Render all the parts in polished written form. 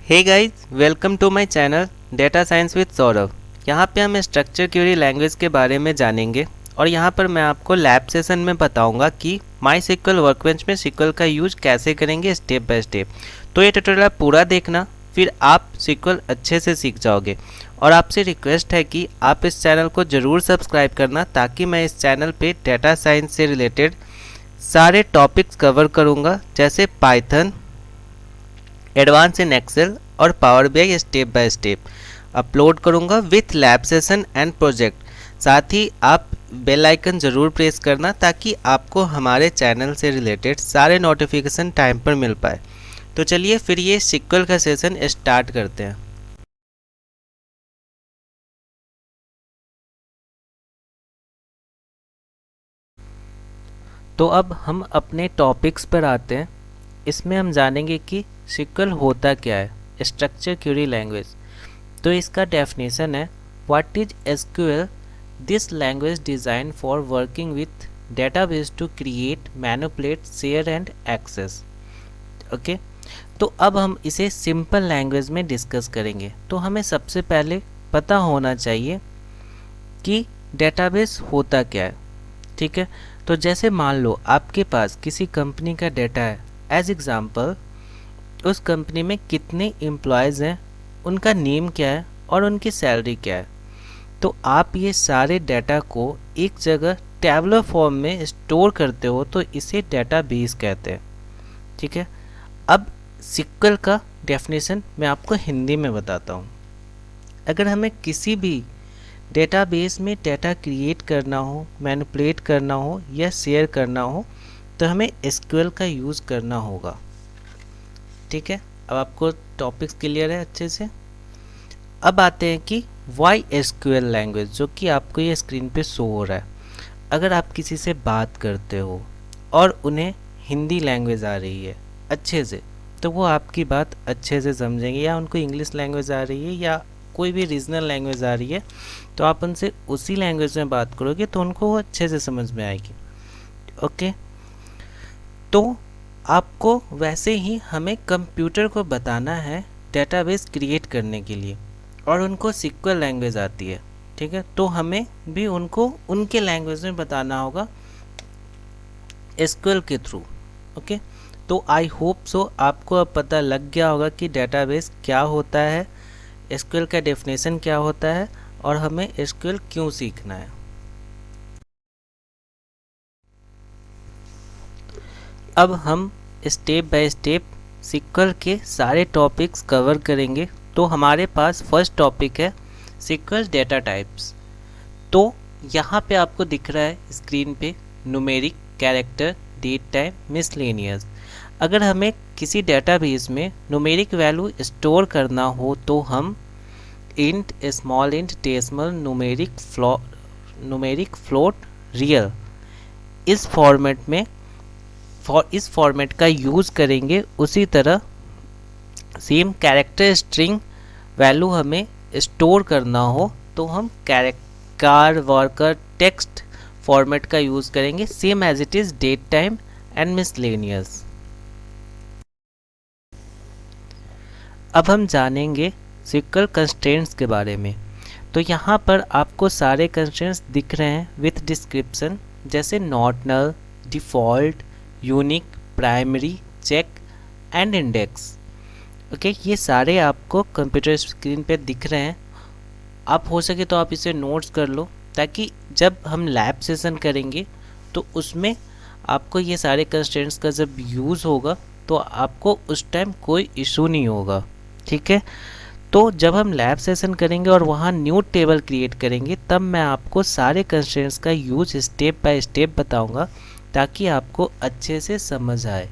Hey guys, welcome to my channel data science with Saurabh. यहाँ पे हम स्ट्रक्चर क्वेरी लैंग्वेज के बारे में जानेंगे और यहाँ पर मैं आपको लैब सेशन में बताऊँगा कि माई सिक्वल वर्कबेंच में सिक्वल का यूज कैसे करेंगे स्टेप बाय स्टेप। तो ये ट्यूटोरियल पूरा देखना, फिर आप सिक्वल अच्छे से सीख जाओगे। और आपसे रिक्वेस्ट है कि आप इस चैनल को ज़रूर सब्सक्राइब करना, ताकि मैं इस चैनल पर डेटा साइंस से रिलेटेड सारे टॉपिक्स कवर करूँगा, जैसे पाइथन, एडवांस इन एक्सेल और Power BI step by step upload करूंगा with lab session and project. साथ ही आप बेल आइकन ज़रूर प्रेस करना, ताकि आपको हमारे चैनल से रिलेटेड सारे नोटिफिकेशन टाइम पर मिल पाए। तो चलिए फिर ये सिक्वल का सेशन स्टार्ट करते हैं। तो अब हम अपने टॉपिक्स पर आते हैं। इसमें हम जानेंगे कि सिक्वल होता क्या है, स्ट्रक्चर क्वेरी लैंग्वेज। तो इसका डेफिनेशन है, what is SQL? This language design for working with database to create, manipulate, share and access. Okay, तो अब हम इसे सिंपल लैंग्वेज में डिस्कस करेंगे। तो हमें सबसे पहले पता होना चाहिए कि डेटाबेस होता क्या है। ठीक है, तो जैसे मान लो आपके पास किसी कंपनी का डेटा है। एज एग्ज़ाम्पल, उस कंपनी में कितने एम्प्लॉयज़ हैं, उनका नेम क्या है और उनकी सैलरी क्या है। तो आप ये सारे डाटा को एक जगह टैबुलर फॉर्म में स्टोर करते हो, तो इसे डेटाबेस कहते हैं। ठीक है, अब सिक्वल का डेफिनेशन मैं आपको हिंदी में बताता हूँ। अगर हमें किसी भी डेटाबेस में डाटा क्रिएट करना हो, मैनिपुलेट करना हो या शेयर करना हो, तो हमें एसक्यूएल का यूज़ करना होगा। ठीक है, अब आपको टॉपिक्स क्लियर है अच्छे से। अब आते हैं कि वाई एसक्यूएल लैंग्वेज, जो कि आपको ये स्क्रीन पे शो हो रहा है। अगर आप किसी से बात करते हो और उन्हें हिंदी लैंग्वेज आ रही है अच्छे से, तो वो आपकी बात अच्छे से समझेंगे। या उनको इंग्लिश लैंग्वेज आ रही है या कोई भी रीजनल लैंग्वेज आ रही है, तो आप उनसे उसी लैंग्वेज में बात करोगे तो उनको वो अच्छे से समझ में आएगी। ओके, तो आपको वैसे ही हमें कंप्यूटर को बताना है डेटाबेस क्रिएट करने के लिए, और उनको सिक्वल लैंग्वेज आती है। ठीक है, तो हमें भी उनको उनके लैंग्वेज में बताना होगा एसक्यूएल के थ्रू। ओके, तो आई होप सो आपको अब पता लग गया होगा कि डेटाबेस क्या होता है, एसक्यूएल का डेफिनेशन क्या होता है और हमें एसक्यूएल क्यों सीखना है। अब हम स्टेप बाय स्टेप सिक्वल के सारे टॉपिक्स कवर करेंगे। तो हमारे पास फर्स्ट टॉपिक है सिक्वल डेटा टाइप्स। तो यहाँ पे आपको दिख रहा है स्क्रीन पे numeric, character, date time, miscellaneous. अगर हमें किसी डेटाबेस में न्यूमेरिक वैल्यू स्टोर करना हो, तो हम int, small int, decimal, numeric float, real, इस फॉर्मेट का यूज़ करेंगे। उसी तरह सेम कैरेक्टर स्ट्रिंग वैल्यू हमें स्टोर करना हो, तो हम कैरेक्टर, वर्कर, टेक्स्ट फॉर्मेट का यूज़ करेंगे, same as it is date time and miscellaneous. अब हम जानेंगे सिक्वल कंस्ट्रेंट्स के बारे में। तो यहाँ पर आपको सारे कंस्ट्रेंट्स दिख रहे हैं विथ डिस्क्रिप्शन, जैसे not null, default, unique, primary, check and index. Okay, ये सारे आपको कंप्यूटर स्क्रीन पे दिख रहे हैं। आप हो सके तो आप इसे नोट्स कर लो, ताकि जब हम लैब सेशन करेंगे तो उसमें आपको ये सारे कंस्ट्रेंट्स का जब यूज़ होगा तो आपको उस टाइम कोई इशू नहीं होगा। ठीक है, तो जब हम लैब सेशन करेंगे और वहाँ न्यू टेबल क्रिएट करेंगे, तब मैं आपको सारे कंस्ट्रेंट्स का यूज स्टेप बाय स्टेप बताऊंगा, ताकि आपको अच्छे से समझ आए।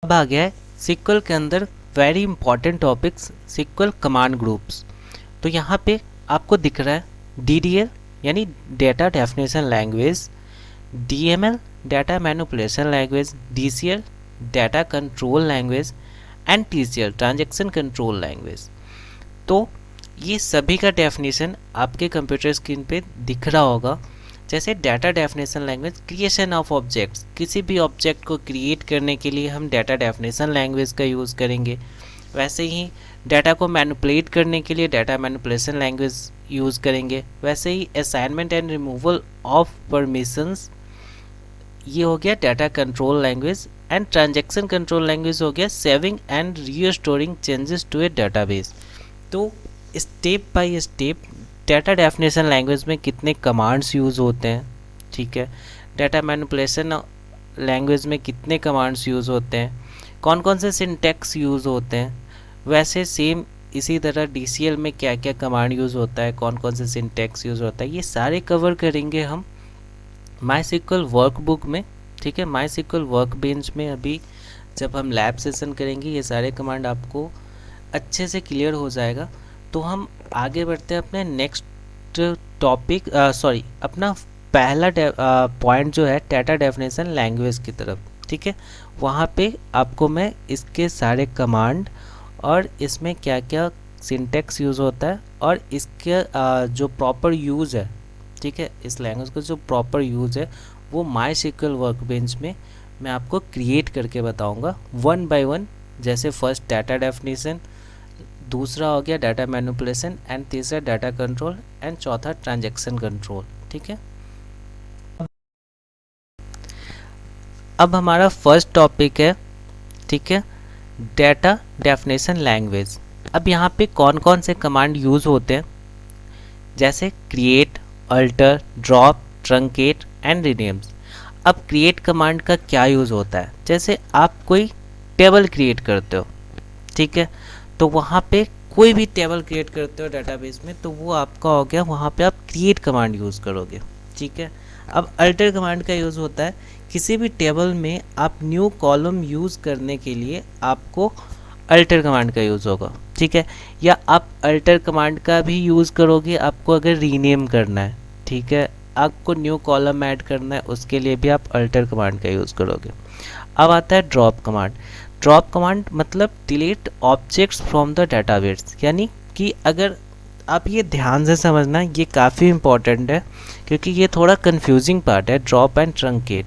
अब आ गया है सिक्वल के अंदर very important topics, sequel command groups. तो यहाँ पे आपको दिख रहा है DDL यानी data definition language, DML data manipulation language, DCL data control language and TCL transaction control language. तो ये सभी का डेफिनेशन आपके कंप्यूटर स्क्रीन पे दिख रहा होगा। जैसे data definition language creation of objects, किसी भी ऑब्जेक्ट को क्रिएट करने के लिए हम डाटा डेफिनेशन लैंग्वेज का यूज़ करेंगे। वैसे ही डाटा को मैनिपुलेट करने के लिए डाटा मैनिपुलेशन लैंग्वेज यूज़ करेंगे। वैसे ही assignment and removal of permissions, ये हो गया data control language. And transaction control language हो गया saving and restoring changes to a database. तो step by step data definition language में कितने कमांड्स यूज़ होते हैं, ठीक है, डाटा मैनिपुलेशन लैंग्वेज में कितने कमांड्स यूज़ होते हैं, कौन कौन से सिंटैक्स यूज़ होते हैं, वैसे सेम इसी तरह DCL में क्या क्या कमांड यूज़ होता है, कौन कौन से सिंटैक्स यूज़ होता है, ये सारे कवर करेंगे हम MySQL वर्कबुक में, ठीक है। MySQL वर्कबेंच में अभी जब हम लैब सेशन करेंगे ये सारे कमांड आपको अच्छे से क्लियर हो जाएगा। तो हम आगे बढ़ते हैं अपने नेक्स्ट टॉपिक, अपना पहला पॉइंट जो है डाटा डेफिनेशन लैंग्वेज की तरफ, ठीक है। वहाँ पे आपको मैं इसके सारे कमांड और इसमें क्या क्या सिंटैक्स यूज़ होता है और इसके जो प्रॉपर यूज़ है, ठीक है, इस लैंग्वेज का जो प्रॉपर यूज़ है वो MySQL वर्कबेंच में मैं आपको क्रिएट करके बताऊंगा वन बाय वन। जैसे फर्स्ट डाटा डेफिनेशन, दूसरा हो गया डाटा मैनिपुलेशन एंड तीसरा डाटा कंट्रोल एंड चौथा ट्रांजैक्शन कंट्रोल, ठीक है। अब हमारा फर्स्ट टॉपिक है, ठीक है, डाटा डेफिनेशन लैंग्वेज। अब यहाँ पे कौन कौन से कमांड यूज़ होते हैं, जैसे create, alter, drop, truncate and renames. अब क्रिएट कमांड का क्या यूज़ होता है, जैसे आप कोई टेबल क्रिएट करते हो, ठीक है, तो वहाँ पे कोई भी टेबल क्रिएट करते हो डेटाबेस में, तो वो आपका हो गया, वहाँ पे आप क्रिएट कमांड यूज़ करोगे, ठीक है। अब अल्टर कमांड का यूज़ होता है किसी भी टेबल में आप न्यू कॉलम यूज़ करने के लिए आपको अल्टर कमांड का यूज़ होगा, ठीक है। या आप अल्टर कमांड का भी यूज़ करोगे आपको अगर रीनेम करना है, ठीक है, आपको न्यू कॉलम ऐड करना है, उसके लिए भी आप अल्टर कमांड का यूज़ करोगे। अब आता है ड्रॉप कमांड। ड्रॉप कमांड मतलब delete objects from the database, यानी कि अगर आप ये ध्यान से समझना, ये काफ़ी इंपॉर्टेंट है क्योंकि ये थोड़ा कंफ्यूजिंग पार्ट है। ड्रॉप एंड ट्रंकेट,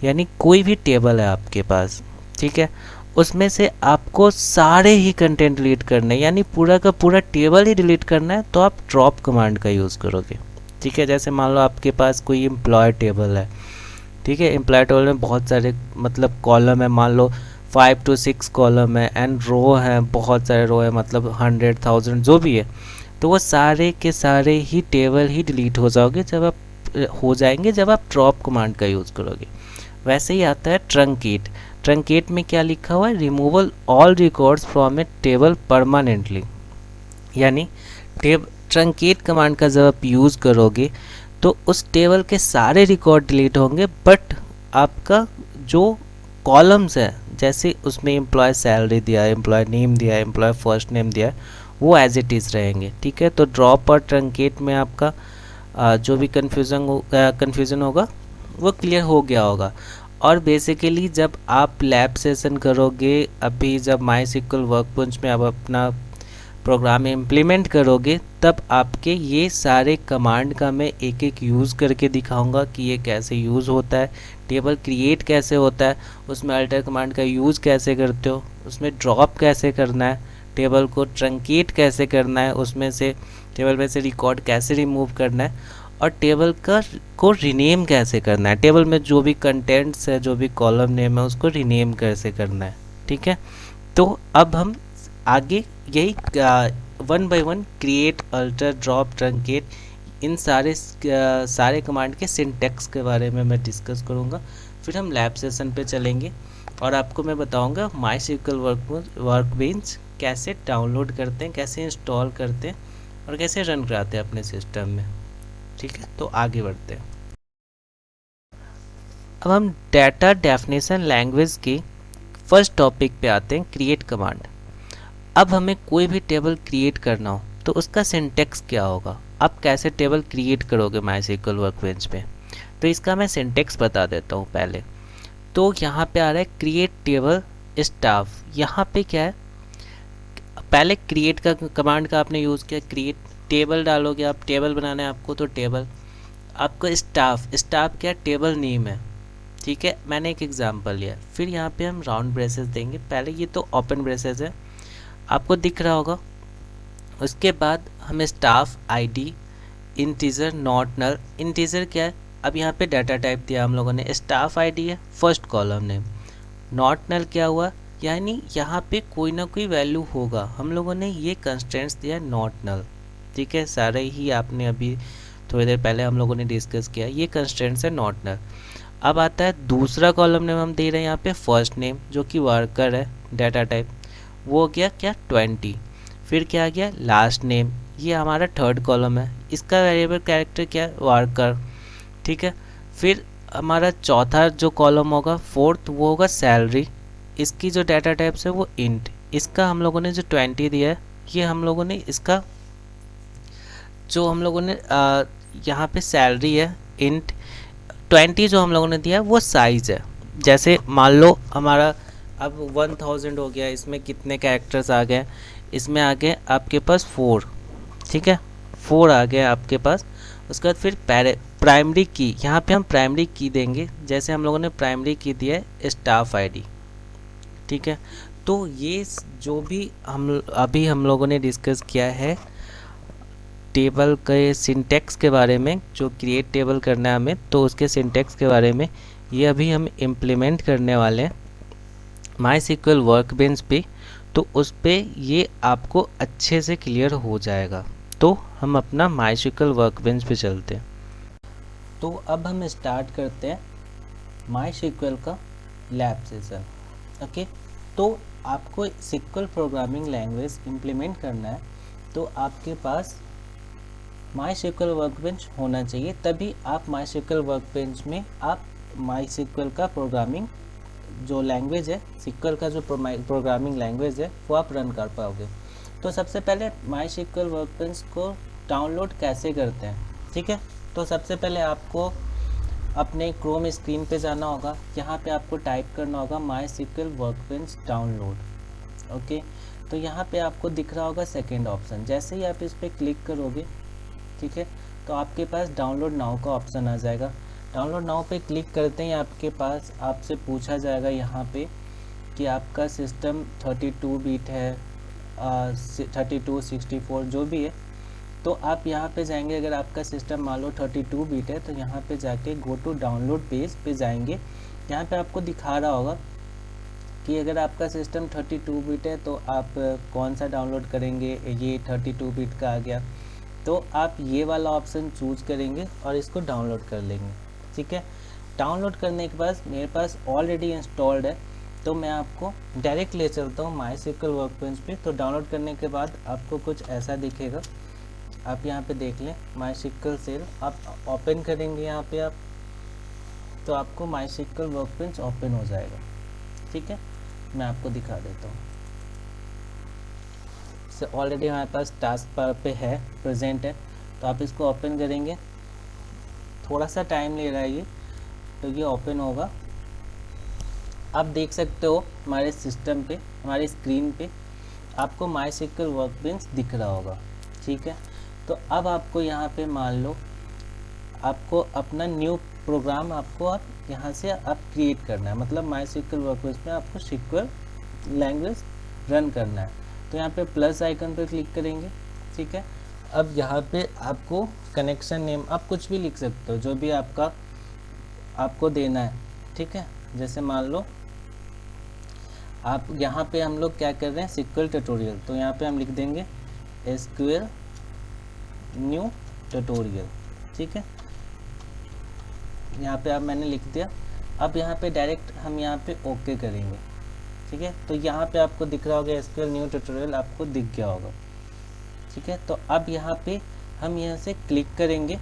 यानी कोई भी टेबल है आपके पास, ठीक है, उसमें से आपको सारे ही कंटेंट डिलीट करने, यानी पूरा का पूरा टेबल ही डिलीट करना है, तो आप ड्रॉप कमांड का यूज़ करोगे, ठीक है। जैसे मान लो आपके पास कोई एम्प्लॉय टेबल है, ठीक है, एम्प्लॉय टेबल में बहुत सारे मतलब कॉलम है, मान लो 5 to 6 कॉलम है एंड रो है, बहुत सारे रो है, मतलब 100,000 जो भी है, तो वो सारे के सारे ही टेबल ही डिलीट हो जाओगे जब आप ड्रॉप कमांड का यूज़ करोगे। वैसे ही आता है ट्रंकेट। ट्रंकेट में क्या लिखा हुआ है, removal all records from A table permanently, यानी ट्रंकेट कमांड का जब आप यूज़ करोगे तो उस टेबल के सारे रिकॉर्ड डिलीट होंगे, बट आपका जो कॉलम्स है, जैसे उसमें एम्प्लॉय सैलरी दिया है, एम्प्लॉय नेम दिया है, एम्प्लॉय फर्स्ट नेम दिया है, वो एज इट इज़ रहेंगे, ठीक है। तो ड्रॉप और ट्रंकेट में आपका जो भी कन्फ्यूज़न होगा वो क्लियर हो गया होगा। और बेसिकली जब आप लैब सेशन करोगे, अभी जब MySQL वर्कबेंच में आप अपना प्रोग्राम इम्प्लीमेंट करोगे, तब आपके ये सारे कमांड का मैं एक एक यूज़ करके दिखाऊंगा कि ये कैसे यूज़ होता है, टेबल क्रिएट कैसे होता है, उसमें अल्टर कमांड का यूज़ कैसे करते हो, उसमें ड्रॉप कैसे करना है, टेबल को ट्रंकेट कैसे करना है, उसमें से टेबल में से रिकॉर्ड कैसे रिमूव करना है, और टेबल को रीनेम कैसे करना है, टेबल में जो भी कंटेंट्स है, जो भी कॉलम नेम है, उसको रीनेम कैसे करना है, ठीक है। तो अब हम आगे यही one by one create, alter, drop, truncate, इन सारे कमांड के सिंटैक्स के बारे में मैं डिस्कस करूँगा। फिर हम लैब सेशन पे चलेंगे और आपको मैं बताऊँगा MySQL वर्कबेंच कैसे डाउनलोड करते हैं, कैसे इंस्टॉल करते हैं और कैसे रन कराते हैं अपने सिस्टम में, ठीक है। तो आगे बढ़ते हैं। अब हम डाटा डेफिनेशन लैंग्वेज की फर्स्ट टॉपिक पे आते हैं, क्रिएट कमांड। अब हमें कोई भी टेबल क्रिएट करना हो तो उसका सिंटैक्स क्या होगा, आप कैसे टेबल क्रिएट करोगे MySQL वर्कबेंच पे, तो इसका मैं सिंटैक्स बता देता हूँ पहले। तो यहाँ पे आ रहा है क्रिएट टेबल स्टाफ। यहाँ पे क्या है, पहले क्रिएट का कमांड का आपने यूज़ किया, क्रिएट टेबल डालोगे, आप टेबल बनाना है आपको, तो टेबल आपको स्टाफ क्या टेबल नेम है, ठीक है, मैंने एक एग्जांपल लिया। फिर यहाँ पे हम राउंड ब्रेसेस देंगे, पहले ये तो ओपन ब्रेसेस है, आपको दिख रहा होगा। उसके बाद हम staff ID integer not null, integer क्या है, अब यहाँ पे डाटा टाइप दिया हम लोगों ने, स्टाफ आईडी है first column name, not null क्या हुआ, यानी यहाँ पे कोई ना कोई वैल्यू होगा, हम लोगों ने ये कंस्ट्रेंट्स दिया नॉट नल, ठीक है, सारे ही आपने अभी थोड़ी देर पहले हम लोगों ने डिस्कस किया, ये कंस्ट्रेंट्स है नॉट नल। अब आता है दूसरा कॉलम नेम, हम दे रहे हैं यहाँ पे फर्स्ट नेम जो कि वर्कर है, डाटा टाइप वो हो गया क्या 20। फिर क्या आ गया लास्ट नेम, ये हमारा थर्ड कॉलम है, इसका वेरिएबल कैरेक्टर क्या है वर्कर, ठीक है। फिर हमारा चौथा जो कॉलम होगा फोर्थ वो होगा सैलरी, इसकी जो डाटा टाइप्स है वो इंट, इसका हम लोगों ने जो 20 दिया है ये हम लोगों ने इसका जो हम लोगों ने यहाँ पे सैलरी है इंट, 20 जो हम लोगों ने दिया है वो साइज़ है। जैसे मान लो हमारा अब 1000 हो गया, इसमें कितने कैरेक्टर्स आ गए, इसमें आ गए आपके पास 4, ठीक है 4 आ गए आपके पास। उसके बाद फिर प्राइमरी की, यहाँ पे हम प्राइमरी की देंगे, जैसे हम लोगों ने प्राइमरी की दिया है स्टाफ आईडी, ठीक है। तो ये जो भी हम लोगों ने डिस्कस किया है टेबल के सिंटेक्स के बारे में, जो क्रिएट टेबल करना है हमें, तो उसके सिंटेक्स के बारे में ये अभी हम इम्प्लीमेंट करने वाले हैं MySQL वर्कबेंच पे, तो उस पर ये आपको अच्छे से क्लियर हो जाएगा। तो हम अपना MySQL वर्कबेंच पे चलते हैं। तो अब हम स्टार्ट करते हैं MySQL का लैब सेशन। ओके, तो आपको SQL प्रोग्रामिंग लैंग्वेज इम्प्लीमेंट करना है तो आपके पास MySQL वर्कबेंच होना चाहिए, तभी आप MySQL वर्कबेंच में आप MySQL का प्रोग्रामिंग जो लैंग्वेज है, SQL का जो प्रोग्रामिंग लैंग्वेज है वो आप रन कर पाओगे। तो सबसे पहले MySQL वर्कबेंच को डाउनलोड कैसे करते हैं, ठीक है। तो सबसे पहले आपको अपने क्रोम स्क्रीन पे जाना होगा, यहाँ पे आपको टाइप करना होगा MySQL वर्कबेंच डाउनलोड। ओके, तो यहाँ पे आपको दिख रहा होगा सेकेंड ऑप्शन, जैसे ही आप इस पर क्लिक करोगे, ठीक है, तो आपके पास डाउनलोड नाउ का ऑप्शन आ जाएगा। डाउनलोड नाउ पे क्लिक करते ही आपके पास आपसे पूछा जाएगा यहाँ पे कि आपका सिस्टम 32 बिट है 32 64 जो भी है, तो आप यहाँ पे जाएंगे। अगर आपका सिस्टम मान लो 32 बिट है तो यहाँ पे जाके गो टू डाउनलोड पेज पे जाएंगे। यहाँ पे आपको दिखा रहा होगा कि अगर आपका सिस्टम 32 बिट है तो आप कौन सा डाउनलोड करेंगे, ये 32 बिट का आ गया, तो आप ये वाला ऑप्शन चूज करेंगे और इसको डाउनलोड कर लेंगे, ठीक है। डाउनलोड करने के बाद मेरे पास ऑलरेडी इंस्टॉल्ड है, तो मैं आपको डायरेक्ट ले चलता हूँ MySQL वर्कबेंच पे। तो डाउनलोड करने के बाद आपको कुछ ऐसा दिखेगा, आप यहाँ पे देख लें MySQL सेल, आप ओपन करेंगे यहाँ पे आप, तो आपको MySQL वर्कबेंच ओपन हो जाएगा, ठीक है। मैं आपको दिखा देता हूँ, ऑलरेडी हमारे पास टास्क बार पे है, प्रेजेंट है, तो आप इसको ओपन करेंगे, थोड़ा सा टाइम ले रहा है ये, तो ये ओपन होगा। आप देख सकते हो हमारे सिस्टम पे, हमारी स्क्रीन पे आपको MySQL वर्कबेंच दिख रहा होगा, ठीक है। तो अब आपको यहाँ पे मान लो आपको अपना न्यू प्रोग्राम आपको आप यहाँ से आप क्रिएट करना है, मतलब MySQL वर्कबेंच में आपको SQL लैंग्वेज रन करना है। तो यहाँ पे प्लस आइकन पर क्लिक करेंगे, ठीक है। अब यहाँ पे आपको कनेक्शन नेम आप कुछ भी लिख सकते हो, जो भी आपको देना है, ठीक है। जैसे मान लो आप यहाँ पे हम लोग क्या कर रहे हैं SQL ट्यूटोरियल, तो यहाँ पे हम लिख देंगे SQL न्यू ट्यूटोरियल, ठीक है। यहाँ पे अब मैंने लिख दिया। अब यहाँ पे डायरेक्ट हम यहाँ पे ओके करेंगे, ठीक है। तो यहाँ पे आपको दिख रहा होगा SQL न्यू ट्यूटोरियल, आपको दिख गया होगा, ठीक है। तो अब यहाँ पे हम यहाँ से क्लिक करेंगे,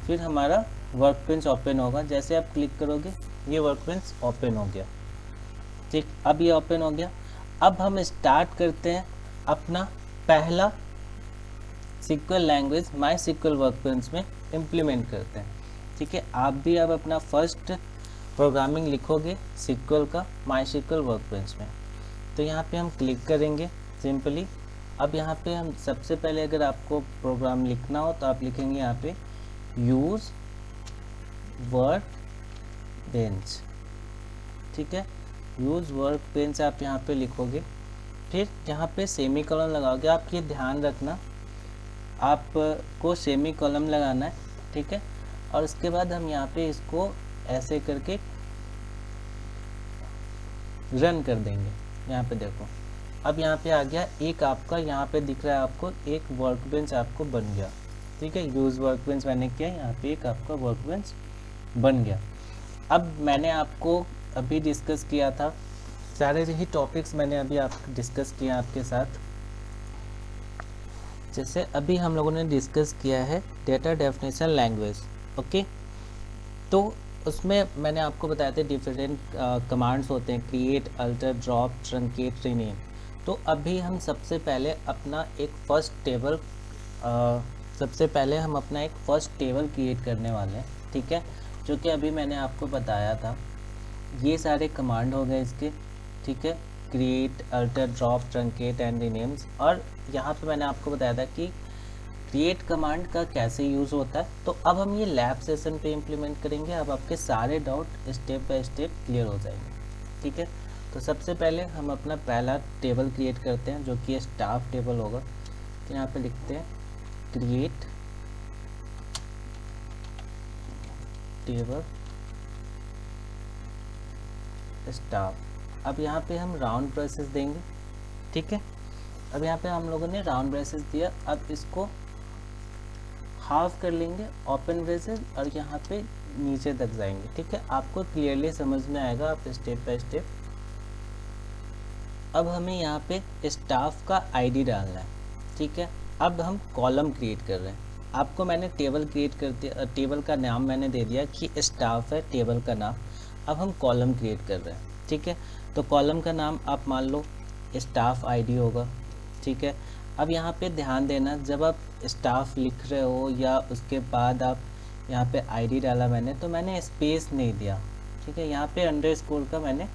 फिर हमारा वर्कबेंच ओपन होगा। जैसे आप क्लिक करोगे ये वर्कबेंच ओपन हो गया, ठीक। अब ये ओपन हो गया। अब हम स्टार्ट करते हैं अपना पहला SQL लैंग्वेज MySQL वर्कबेंच में इम्प्लीमेंट करते हैं, ठीक है। आप भी अब अपना फर्स्ट प्रोग्रामिंग लिखोगे SQL का MySQL वर्कबेंच में। तो यहाँ पे हम क्लिक करेंगे सिंपली। अब यहाँ पे हम सबसे पहले अगर आपको प्रोग्राम लिखना हो तो आप लिखेंगे यहाँ पे यूज़ वर्क बेंच, ठीक है, यूज़ वर्क बेंच आप यहाँ पे लिखोगे। फिर यहाँ पे सेमी कॉलम लगाओगे। आप ये ध्यान रखना, आपको सेमी कॉलम लगाना है, ठीक है। और उसके बाद हम यहाँ पे इसको ऐसे करके रन कर देंगे। यहाँ पे देखो, अब यहाँ पे आ गया एक आपका, यहाँ पे दिख रहा है आपको एक वर्क बेंच आपको बन गया, ठीक है। यूज़ वर्क बेंच मैंने किया, यहाँ पे एक आपका वर्क बेंच बन गया। अब मैंने आपको अभी डिस्कस किया था, सारे ही टॉपिक्स मैंने अभी आप डिस्कस किया आपके साथ। जैसे अभी हम लोगों ने डिस्कस किया है डेटा डेफिनेशन लैंग्वेज, ओके। तो उसमें मैंने आपको बताया था डिफरेंट कमांड्स होते हैं, create, alter, drop, truncate, rename. तो अभी हम सबसे पहले अपना एक फर्स्ट टेबल क्रिएट करने वाले हैं, ठीक है, जो कि अभी मैंने आपको बताया था। ये सारे कमांड हो गए इसके, ठीक है, create, alter, drop, truncate and renames. और यहाँ पे मैंने आपको बताया था कि क्रिएट कमांड का कैसे यूज़ होता है। तो अब हम ये लैब सेशन पे इम्प्लीमेंट करेंगे। अब आपके सारे doubt step by step clear हो जाएंगे, ठीक है। तो सबसे पहले हम अपना पहला टेबल क्रिएट करते हैं, जो कि स्टाफ टेबल होगा। तो यहाँ पे लिखते हैं क्रिएट टेबल स्टाफ। अब यहाँ पे हम राउंड ब्रेसेस देंगे, ठीक है। अब यहाँ पे हम लोगों ने राउंड ब्रेसेस दिया। अब इसको हाफ कर लेंगे, ओपन ब्रेसेस, और यहाँ पे नीचे तक जाएंगे, ठीक है। आपको क्लियरली समझ में आएगा, आप स्टेप बाय स्टेप। अब हमें यहाँ पे स्टाफ का आईडी डालना है, ठीक है। अब हम कॉलम क्रिएट कर रहे हैं। आपको मैंने टेबल क्रिएट कर दिया, टेबल का नाम मैंने दे दिया कि स्टाफ है टेबल का नाम। अब हम कॉलम क्रिएट कर रहे हैं, ठीक है। तो कॉलम का नाम आप मान लो स्टाफ आईडी होगा, ठीक है। अब यहाँ पे ध्यान देना, जब आप स्टाफ लिख रहे हो या उसके बाद आप यहाँ पे आईडी डाला मैंने, तो मैंने स्पेस नहीं दिया, ठीक है। यहाँ पे अंडरस्कोर का मैंने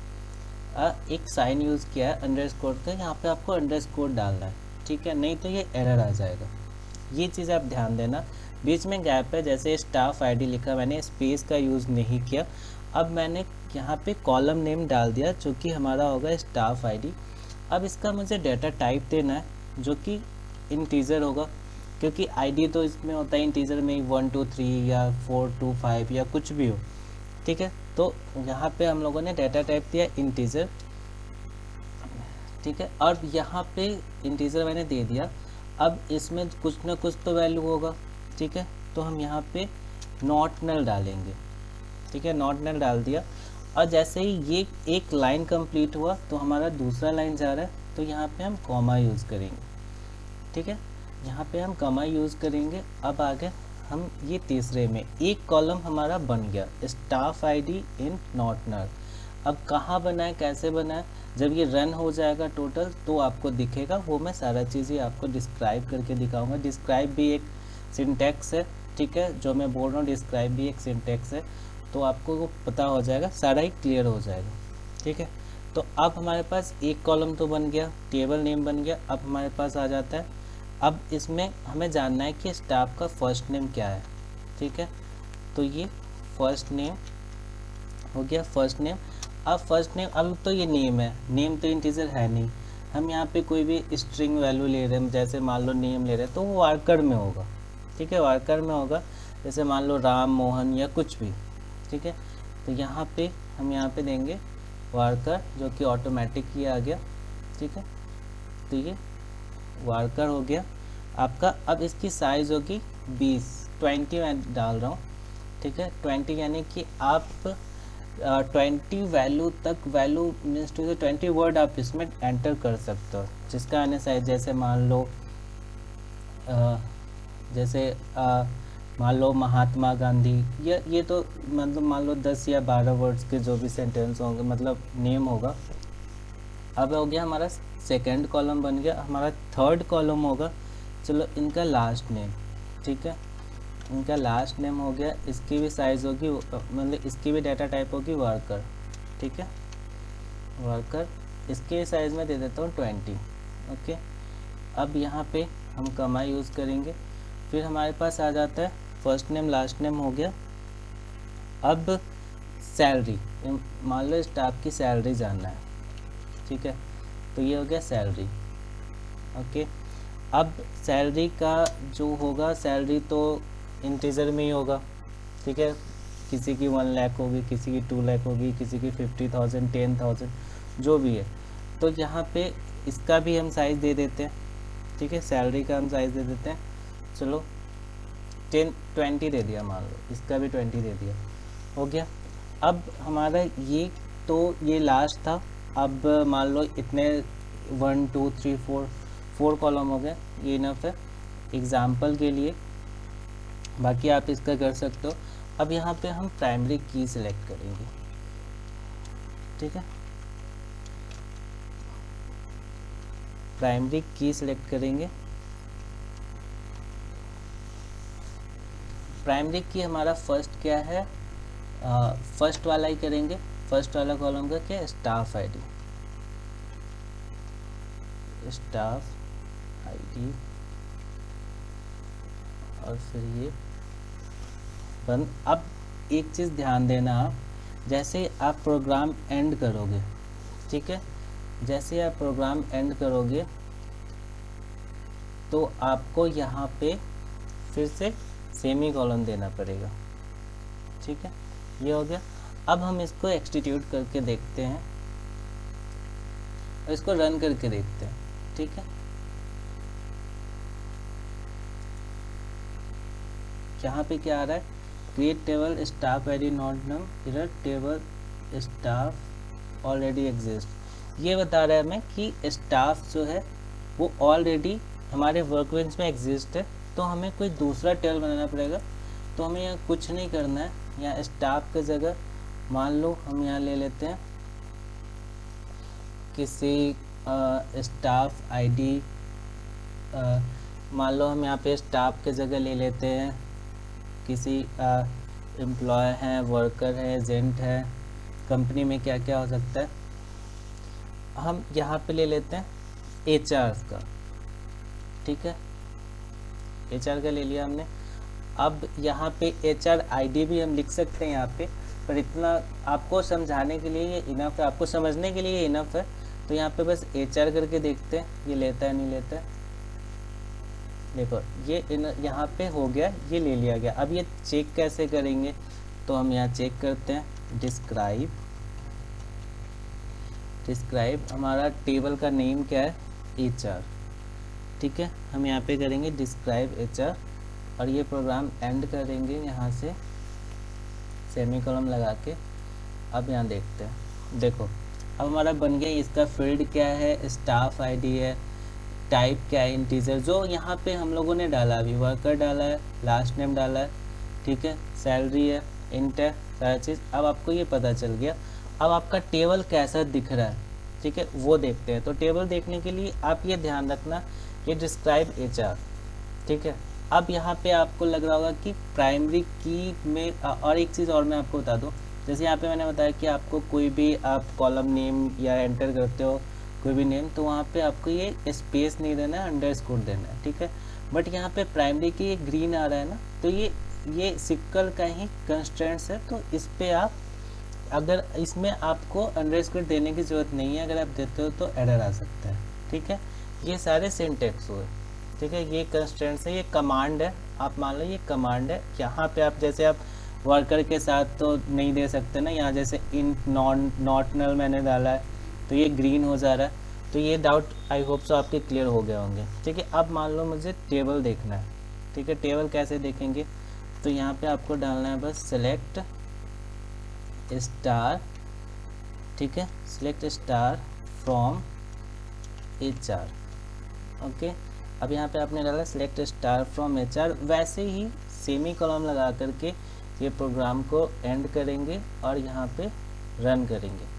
एक साइन यूज़ किया है, अंडरस्कोर का। यहाँ पे आपको अंडरस्कोर डालना है, ठीक है, नहीं तो ये एरर आ जाएगा। ये चीज़ आप ध्यान देना। बीच में गैप है, जैसे स्टाफ आईडी लिखा, मैंने स्पेस का यूज़ नहीं किया। अब मैंने यहाँ पे कॉलम नेम डाल दिया, जो कि हमारा होगा स्टाफ आईडी। अब इसका मुझे डाटा टाइप देना है, जो कि इंटीजर होगा, क्योंकि आईडी तो इसमें होता है इंटीजर में 1 2 3 या 4 2 5 या कुछ भी हो, ठीक है। तो यहाँ पे हम लोगों ने डाटा टाइप दिया इंटीजर, ठीक है। और यहाँ पे इंटीजर मैंने दे दिया। अब इसमें कुछ ना कुछ तो वैल्यू होगा, ठीक है। तो हम यहाँ पे नॉट नल डालेंगे, ठीक है, नॉट नल डाल दिया। और जैसे ही ये एक लाइन कंप्लीट हुआ, तो हमारा दूसरा लाइन जा रहा है, तो यहाँ पे हम कॉमा यूज़ करेंगे, ठीक है। यहाँ पे हम कॉमा यूज़ करेंगे। अब आगे हम ये तीसरे में एक कॉलम हमारा बन गया, staff ID in not null. अब कहाँ बना है, कैसे बना है, जब ये रन हो जाएगा टोटल तो आपको दिखेगा। वो मैं सारा चीज़ ही आपको डिस्क्राइब करके दिखाऊंगा। डिस्क्राइब भी एक सिंटैक्स है, ठीक है, जो मैं बोल रहा हूँ डिस्क्राइब भी एक सिंटैक्स है। तो आपको वो पता हो जाएगा, सारा ही क्लियर हो जाएगा, ठीक है। तो अब हमारे पास एक कॉलम तो बन गया, टेबल नेम बन गया। अब हमारे पास आ जाता है, अब इसमें हमें जानना है कि स्टाफ का फर्स्ट नेम क्या है, ठीक है। तो ये फर्स्ट नेम हो गया, फर्स्ट नेम। अब फर्स्ट नेम, अब तो ये नेम है, नेम तो इंटीजर है नहीं। हम यहाँ पे कोई भी स्ट्रिंग वैल्यू ले रहे हैं, जैसे मान लो नेम ले रहे हैं, तो वो वार्कर में होगा, ठीक है, वार्कर में होगा। जैसे मान लो राम, मोहन या कुछ भी, ठीक है। तो यहाँ पे हम यहाँ पे देंगे वार्कर, जो कि ऑटोमेटिक ही आ गया, ठीक है। तो ये वार्कर हो गया आपका। अब इसकी साइज़ होगी 20 मैं डाल रहा हूँ, ठीक है। 20 यानी कि आप 20 वैल्यू तक, वैल्यू मीन्स टू 20 वर्ड आप इसमें एंटर कर सकते हो, जिसका आने साइज, जैसे मान लो मान लो महात्मा गांधी, ये तो मतलब मान लो 10 या 12 वर्ड्स के जो भी सेंटेंस होंगे, मतलब नेम होगा। अब हो गया हमारा सेकंड कॉलम बन गया। हमारा थर्ड कॉलम होगा, चलो इनका लास्ट नेम, ठीक है, इनका लास्ट नेम हो गया। इसकी भी साइज़ होगी, मतलब इसकी भी डाटा टाइप होगी वर्कर, ठीक है, वर्कर। इसके साइज़ में दे देता हूँ 20, ओके। अब यहाँ पे हम कमा यूज़ करेंगे। फिर हमारे पास आ जाता है फर्स्ट नेम लास्ट नेम हो गया, अब सैलरी, मान लो स्टाफ की सैलरी जानना है, ठीक है, तो ये हो गया सैलरी। ओके, अब सैलरी का जो होगा, सैलरी तो इंटीजर में ही होगा, ठीक है, किसी की 1 लाख होगी, किसी की 2 लाख होगी, किसी की 50,000, 10,000, जो भी है। तो यहाँ पे इसका भी हम साइज़ दे देते हैं, ठीक है, सैलरी का हम साइज़ दे देते हैं, चलो 20 दे दिया, मान लो इसका भी 20 दे दिया, हो गया। अब हमारा ये तो ये लास्ट था। अब मान लो इतने 1 2 3 4 कॉलम हो गए, ये इनफ है एग्जाम्पल के लिए, बाकी आप इसका कर सकते हो। अब यहाँ पे हम प्राइमरी की सिलेक्ट करेंगे, ठीक है, प्राइमरी की सिलेक्ट करेंगे। प्राइमरी की हमारा फर्स्ट क्या है, फर्स्ट वाला ही करेंगे। फर्स्ट वाला कॉलम का क्या है, स्टाफ आईडी, स्टाफ आईडी, और फिर ये बंद। अब एक चीज़ ध्यान देना, आप जैसे आप प्रोग्राम एंड करोगे, ठीक है, जैसे आप प्रोग्राम एंड करोगे तो आपको यहाँ पे फिर से सेमी कॉलन देना पड़ेगा, ठीक है, ये हो गया। अब हम इसको एक्सटीट्यूट करके देखते हैं, और इसको रन करके देखते हैं, ठीक है। यहाँ पे क्या आ रहा है, create table staff ID not null error, table staff already exist. ये बता रहा है हमें कि स्टाफ जो है वो ऑलरेडी हमारे वर्कबेंच में एग्जिस्ट है, तो हमें कोई दूसरा टेबल बनाना पड़ेगा। तो हमें यहाँ कुछ नहीं करना है, यहाँ स्टाफ की जगह मान लो हम यहाँ ले लेते हैं किसी स्टाफ आईडी, मान लो हम यहाँ पे स्टाफ के जगह ले लेते हैं किसी एम्प्लॉय है, वर्कर है, एजेंट है, कंपनी में क्या क्या हो सकता है। हम यहाँ पे ले लेते हैं एचआर का, ठीक है, एचआर का ले लिया हमने। अब यहाँ पे एचआर आईडी भी हम लिख सकते हैं यहाँ पे, पर इतना आपको समझाने के लिए ये इनफ है, आपको समझने के लिए ये इनफ है। तो यहाँ पे बस एचआर करके देखते हैं ये लेता है नहीं लेता है। देखो ये यहाँ पे हो गया, ये ले लिया गया। अब ये चेक कैसे करेंगे, तो हम यहाँ चेक करते हैं डिस्क्राइब हमारा टेबल का नेम क्या है, एचआर, ठीक है, हम यहाँ पे करेंगे डिस्क्राइब एचआर, और ये प्रोग्राम एंड करेंगे यहाँ से सेमीकोलन लगा के। अब यहाँ देखते हैं, देखो अब हमारा बन गया। इसका फील्ड क्या है, स्टाफ आईडी है, टाइप क्या है, इंटीजर, जो यहाँ पे हम लोगों ने डाला, अभी वर्कर डाला है, लास्ट नेम डाला है, ठीक है, सैलरी है, इंट है, सारा चीज़। अब आपको ये पता चल गया। अब आपका टेबल कैसा दिख रहा है, ठीक है, वो देखते हैं। तो टेबल देखने के लिए आप ये ध्यान रखना, ये डिस्क्राइब एचआर, ठीक है। अब यहाँ पे आपको लग रहा होगा कि प्राइमरी की में, और एक चीज़ और मैं आपको बता दूँ, जैसे यहाँ पे मैंने बताया कि आपको कोई भी आप कॉलम नेम या एंटर करते हो कोई भी नेम, तो वहाँ पे आपको ये स्पेस नहीं देना है, अंडरस्कोर देना है, ठीक है। बट यहाँ पे प्राइमरी की ये ग्रीन आ रहा है ना, तो ये सिक्वल का ही कंस्ट्रेंट्स है। तो इस पे आप, अगर इसमें आपको अंडरस्कोर देने की ज़रूरत नहीं है, अगर आप देते हो तो एरर आ सकता है, ठीक है। ये सारे सिंटेक्स हुए, ठीक है, ये कंस्ट्रेंट्स है, ये कमांड है। आप मान लो ये कमांड है। यहाँ पे आप जैसे आप वर्कर के साथ तो नहीं दे सकते ना, यहाँ जैसे इंट नॉट नल मैंने डाला है तो ये ग्रीन हो जा रहा है। तो ये डाउट आई होप सो आपके क्लियर हो गए होंगे, ठीक है। अब मान लो मुझे टेबल देखना है, ठीक है, टेबल कैसे देखेंगे, तो यहाँ पे आपको डालना है बस सेलेक्ट स्टार, ठीक है, select star from HR, okay. अब यहाँ पे आपने डाला सेलेक्ट स्टार फ्रॉम एचआर। वैसे ही सेमी कॉलम लगा करके ये प्रोग्राम को एंड करेंगे और यहाँ पे रन करेंगे।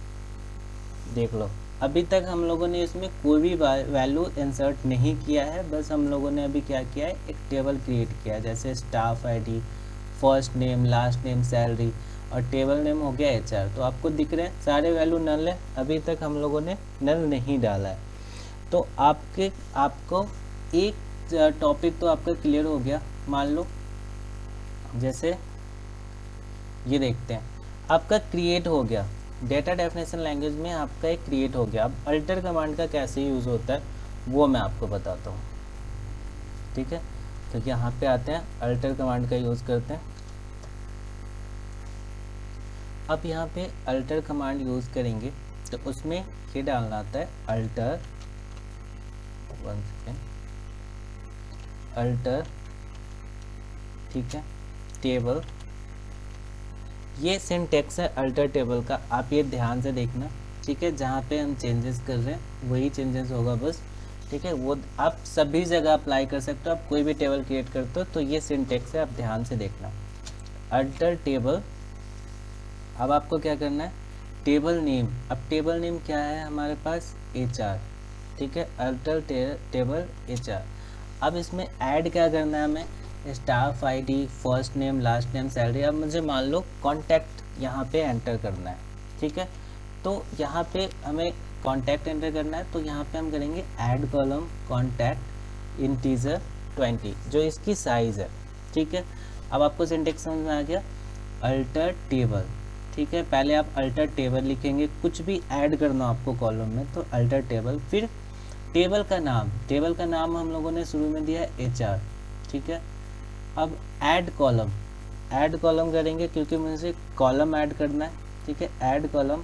देख लो अभी तक हम लोगों ने इसमें कोई भी वैल्यू इंसर्ट नहीं किया है, बस हम लोगों ने अभी क्या किया है, एक टेबल क्रिएट किया है, जैसे staff ID, first name, last name, salary, और टेबल नेम हो गया एचआर। तो आपको दिख रहे हैं सारे वैल्यू नल है, अभी तक हम लोगों ने नल नहीं डाला है। तो आपको एक टॉपिक तो आपका क्लियर हो गया। मान लो जैसे ये देखते हैं आपका क्रिएट हो गया। डेटा डेफिनेशन लैंग्वेज में आपका एक क्रिएट हो गया। अब अल्टर कमांड का कैसे यूज़ होता है वो मैं आपको बताता हूँ, ठीक है। तो यहाँ पे आते हैं, अल्टर कमांड का यूज़ करते हैं। अब यहाँ पे अल्टर कमांड यूज़ करेंगे तो उसमें ये डालना आता है अल्टर, वन सेकेंड, अल्टर, ठीक है, टेबल। ये सिंटेक्स है अल्टर टेबल का, आप ये ध्यान से देखना, ठीक है। जहाँ पे हम चेंजेस कर रहे हैं वही चेंजेस होगा बस, ठीक है। वो आप सभी जगह अप्लाई कर सकते हो, आप कोई भी टेबल क्रिएट करते हो तो ये सिंटेक्स है, आप ध्यान से देखना। अल्टर टेबल, अब आपको क्या करना है, टेबल नेम। अब टेबल नेम क्या है हमारे पास, HR, ठीक है। Alter table HR। अब इसमें ऐड क्या करना है हमें, staff ID, first name, last name, salary. अब मुझे मान लो कॉन्टैक्ट यहाँ पे एंटर करना है, ठीक है। तो यहाँ पे हमें कॉन्टैक्ट एंटर करना है, तो यहाँ पे हम करेंगे ऐड कॉलम कॉन्टैक्ट इंटीजर 20, जो इसकी साइज़ है, ठीक है। अब आपको सिंटेक्स समझ में आ गया। अल्टर टेबल, ठीक है। पहले आप अल्टर टेबल लिखेंगे, कुछ भी ऐड करना आपको कॉलम में तो अल्टर टेबल, फिर टेबल का नाम। टेबल का नाम हम लोगों ने शुरू में दिया है HR, ठीक है। अब ऐड कॉलम, ऐड कॉलम करेंगे क्योंकि मुझे कॉलम ऐड करना है, ठीक है। ऐड कॉलम,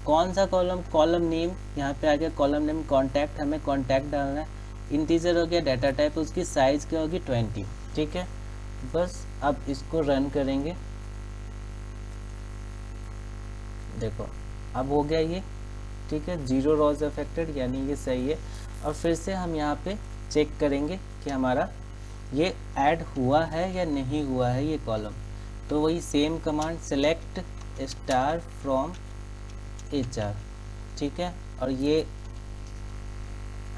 कौन सा कॉलम, कॉलम नेम। यहाँ पे आ गया कॉलम नेम कॉन्टैक्ट, हमें कॉन्टैक्ट डालना है। इंटीजर हो गया डाटा टाइप, उसकी साइज़ क्या होगी 20, ठीक है। बस अब इसको रन करेंगे, देखो अब हो गया ये, ठीक है। 0 रॉज अफेक्टेड, यानी ये सही है। और फिर से हम यहाँ पे चेक करेंगे कि हमारा ये ऐड हुआ है या नहीं हुआ है ये कॉलम। तो वही same command, select star from HR, ठीक है। और ये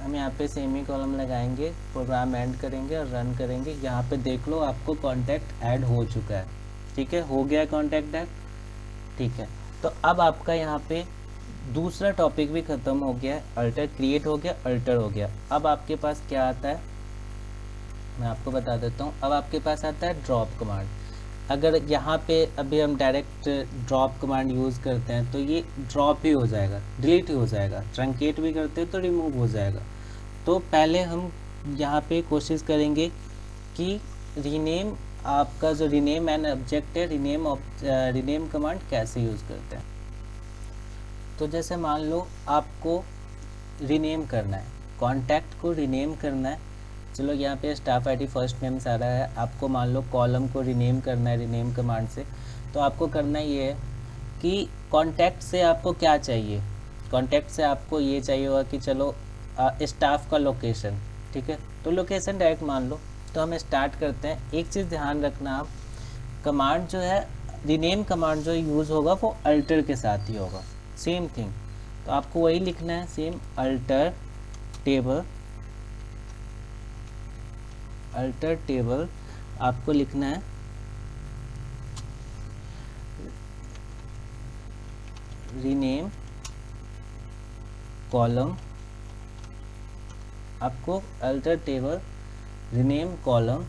हम यहाँ पे सेमी कॉलम लगाएंगे, प्रोग्राम एंड करेंगे और रन करेंगे। यहाँ पे देख लो आपको कॉन्टैक्ट ऐड हो चुका है, ठीक है, हो गया कॉन्टैक्ट ऐड, ठीक है। तो अब आपका यहाँ पे दूसरा टॉपिक भी ख़त्म हो गया है, अल्टर क्रिएट हो गया, अल्टर हो गया। अब आपके पास क्या आता है मैं आपको बता देता हूँ। अब आपके पास आता है ड्रॉप कमांड। अगर यहाँ पे अभी हम डायरेक्ट ड्रॉप कमांड यूज़ करते हैं तो ये ड्रॉप ही हो जाएगा, डिलीट ही हो जाएगा। ट्रंकेट भी करते हैं तो रिमूव हो जाएगा। तो पहले हम यहाँ पे कोशिश करेंगे कि रीनेम, आपका जो रीनेम एन ऑब्जेक्ट है, रीनेम कमांड कैसे यूज़ करते हैं। तो जैसे मान लो आपको रीनेम करना है, कॉन्टैक्ट को रीनेम करना है। चलो यहाँ पे स्टाफ ID फर्स्ट नेम सारा है, आपको मान लो कॉलम को रीनेम करना है रीनेम कमांड से। तो आपको करना ये है कि कॉन्टैक्ट से आपको क्या चाहिए, कॉन्टैक्ट से आपको ये चाहिए होगा कि चलो स्टाफ का लोकेशन, ठीक है। तो लोकेशन डायरेक्ट मान लो। तो हम स्टार्ट करते हैं। एक चीज़ ध्यान रखना आप, कमांड जो है रीनेम कमांड जो यूज़ होगा वो अल्टर के साथ ही होगा, सेम थिंग। तो आपको वही लिखना है, same alter table, alter table आपको लिखना है रीनेम कॉलम। आपको alter table rename column,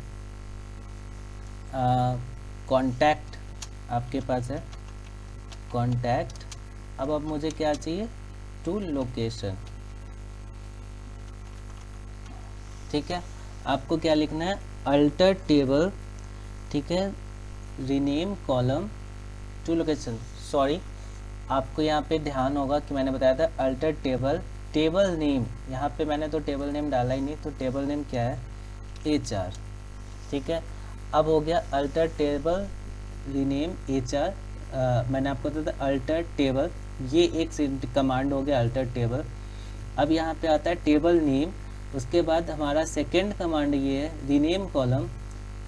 contact आपके पास है कॉन्टैक्ट। अब मुझे क्या चाहिए, टू लोकेशन, ठीक है। आपको क्या लिखना है, अल्टर टेबल, ठीक है, rename column to location. Sorry, आपको यहाँ पे ध्यान होगा कि मैंने बताया था अल्टर टेबल, टेबल नेम, यहाँ पे मैंने तो टेबल नेम डाला ही नहीं, तो टेबल नेम क्या है, HR, ठीक है। अब हो गया अल्टर टेबल रीनेम HR। मैंने आपको बताया था अल्टर टेबल, ये एक कमांड हो गया अल्टर टेबल। अब यहाँ पे आता है टेबल नेम, उसके बाद हमारा सेकंड कमांड ये है रीनेम कॉलम।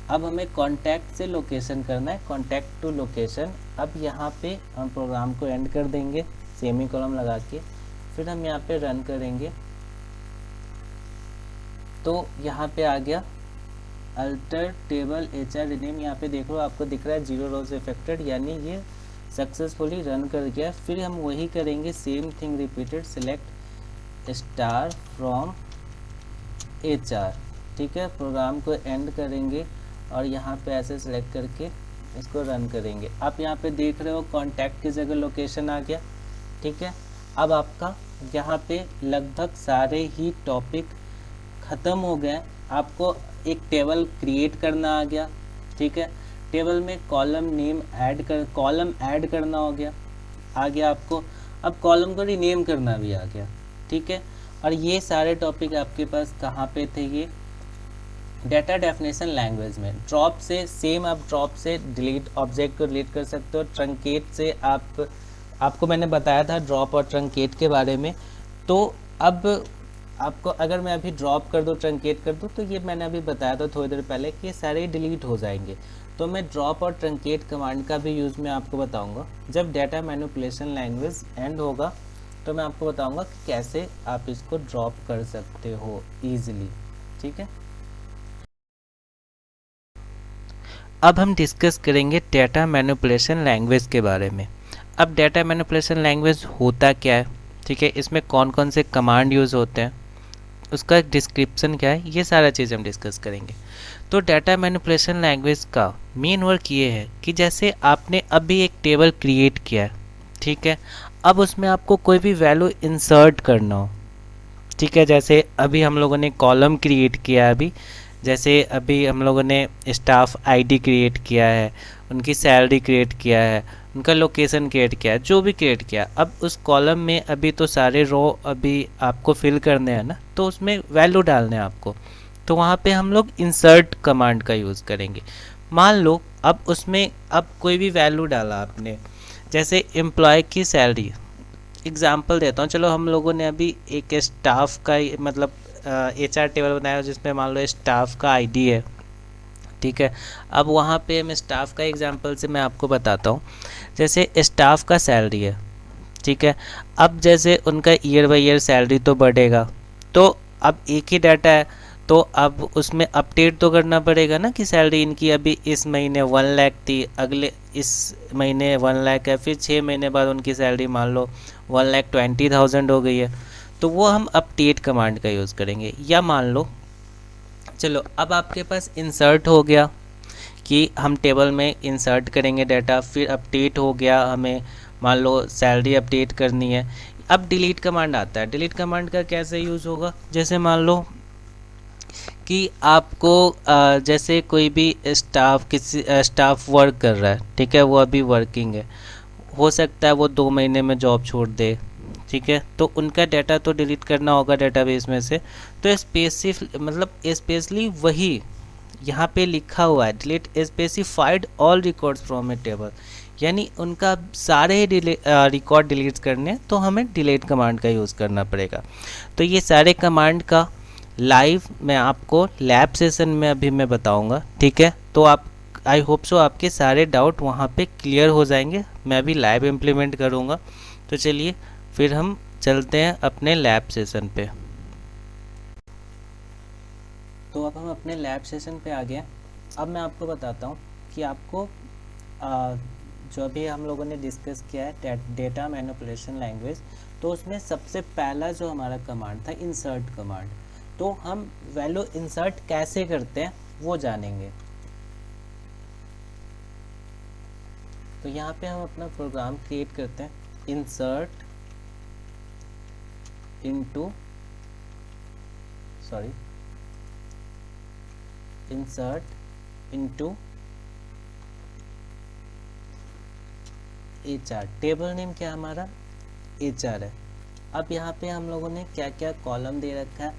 अब हमें कॉन्टैक्ट से लोकेशन करना है, कॉन्टैक्ट टू लोकेशन। अब यहाँ पे हम प्रोग्राम को एंड कर देंगे सेमी कॉलम लगा के, फिर हम यहाँ पे रन करेंगे। तो यहाँ पे आ गया अल्टर टेबल HR रीनेम। यहाँ पे देख लो आपको दिख रहा है 0 रोज इफेक्टेड, यानी ये सक्सेसफुली रन कर गया। फिर हम वही करेंगे, same thing repeated, select star from HR, ठीक है। प्रोग्राम को एंड करेंगे और यहाँ पे ऐसे सेलेक्ट करके इसको रन करेंगे। आप यहाँ पे देख रहे हो कॉन्टैक्ट की जगह लोकेशन आ गया, ठीक है। अब आपका यहाँ पे लगभग सारे ही टॉपिक ख़त्म हो गए। आपको एक टेबल क्रिएट करना आ गया, ठीक है। टेबल में कॉलम ऐड करना हो गया, आ गया आपको। अब कॉलम को रीनेम करना भी आ गया, ठीक है। और ये सारे टॉपिक आपके पास कहाँ पे थे, ये डेटा डेफिनेशन लैंग्वेज में। ड्रॉप से सेम, आप ड्रॉप से डिलीट ऑब्जेक्ट को डिलीट कर सकते हो। ट्रंकेट से आपको मैंने बताया था ड्रॉप और ट्रंकेट के बारे में। तो अब आपको अगर मैं अभी ड्रॉप कर दूँ, ट्रंकेट कर दूँ, तो ये मैंने अभी बताया था थोड़ी देर पहले कि सारे डिलीट हो जाएंगे। तो मैं ड्रॉप और ट्रंकेट कमांड का भी यूज़ मैं आपको बताऊंगा। जब डेटा मैनिपुलेशन लैंग्वेज एंड होगा तो मैं आपको बताऊंगा कि कैसे आप इसको ड्रॉप कर सकते हो ईजिली, ठीक है। अब हम डिस्कस करेंगे डेटा मैनिपुलेशन लैंग्वेज के बारे में। अब डेटा मैनिपुलेशन लैंग्वेज होता क्या है, ठीक है, इसमें कौन कौन से कमांड यूज़ होते हैं, उसका डिस्क्रिप्शन क्या है, ये सारा चीज़ हम डिस्कस करेंगे। तो डेटा मैनिपुलेशन लैंग्वेज का मेन वर्क ये है कि जैसे आपने अभी एक टेबल क्रिएट किया है, ठीक है। अब उसमें आपको कोई भी वैल्यू इंसर्ट करना हो, ठीक है। जैसे अभी हम लोगों ने कॉलम क्रिएट किया है, अभी जैसे अभी हम लोगों ने स्टाफ आईडी क्रिएट किया है, उनकी सैलरी क्रिएट किया है, उनका लोकेशन क्रिएट किया है, जो भी क्रिएट किया। अब उस कॉलम में अभी तो सारे रो अभी आपको फिल करने हैं ना, तो उसमें वैल्यू डालने हैं आपको। तो वहाँ पे हम लोग इंसर्ट कमांड का यूज़ करेंगे। मान लो अब उसमें अब कोई भी वैल्यू डाला आपने, जैसे एम्प्लॉय की सैलरी, एग्जाम्पल देता हूँ। चलो हम लोगों ने अभी एक स्टाफ का मतलब HR टेबल बनाया जिसमें मान लो स्टाफ का आईडी है, ठीक है। अब वहाँ पे मैं स्टाफ का एग्जांपल से मैं आपको बताता हूँ। जैसे स्टाफ का सैलरी है, ठीक है। अब जैसे उनका ईयर बाई ईयर सैलरी तो बढ़ेगा, तो अब एक ही डाटा है, तो अब उसमें अपडेट तो करना पड़ेगा ना कि सैलरी इनकी अभी इस महीने 1 लाख थी, अगले इस महीने 1 लाख है, फिर 6 महीने बाद उनकी सैलरी मान लो 1,20,000 हो गई है। तो वो हम अपडेट कमांड का यूज़ करेंगे। या मान लो चलो अब आपके पास इंसर्ट हो गया कि हम टेबल में इंसर्ट करेंगे डाटा, फिर अपडेट हो गया, हमें मान लो सैलरी अपडेट करनी है। अब डिलीट कमांड आता है। डिलीट कमांड का कैसे यूज़ होगा, जैसे मान लो कि आपको जैसे कोई भी किसी स्टाफ वर्क कर रहा है, ठीक है, वो अभी वर्किंग है, हो सकता है वो 2 महीने में जॉब छोड़ दे, ठीक है। तो उनका डाटा तो डिलीट करना होगा डेटाबेस में से। तो स्पेशली वही यहाँ पे लिखा हुआ है, delete specified all records from A table, यानी उनका सारे रिकॉर्ड डिलीट करने, तो हमें डिलीट कमांड का यूज़ करना पड़ेगा। तो ये सारे कमांड का लाइव मैं आपको लैब सेशन में अभी मैं बताऊंगा, ठीक है। तो आप आई होप सो आपके सारे डाउट वहाँ पे क्लियर हो जाएंगे। मैं अभी लाइव इम्प्लीमेंट करूँगा। तो चलिए फिर हम चलते हैं अपने लैब सेशन पे। तो अब हम अपने लैब सेशन पे आ गए। अब मैं आपको बताता हूँ कि आपको जो अभी हम लोगों ने डिस्कस किया है डेटा मैनिपुलेशन लैंग्वेज, तो उसमें सबसे पहला जो हमारा कमांड था इंसर्ट कमांड। तो हम वैल्यू इंसर्ट कैसे करते हैं वो जानेंगे। तो यहाँ पे हम अपना प्रोग्राम क्रिएट करते हैं, insert into HR। Table name क्या हमारा HR है। अब यहाँ पे हम लोगों ने क्या क्या कॉलम दे रखा है,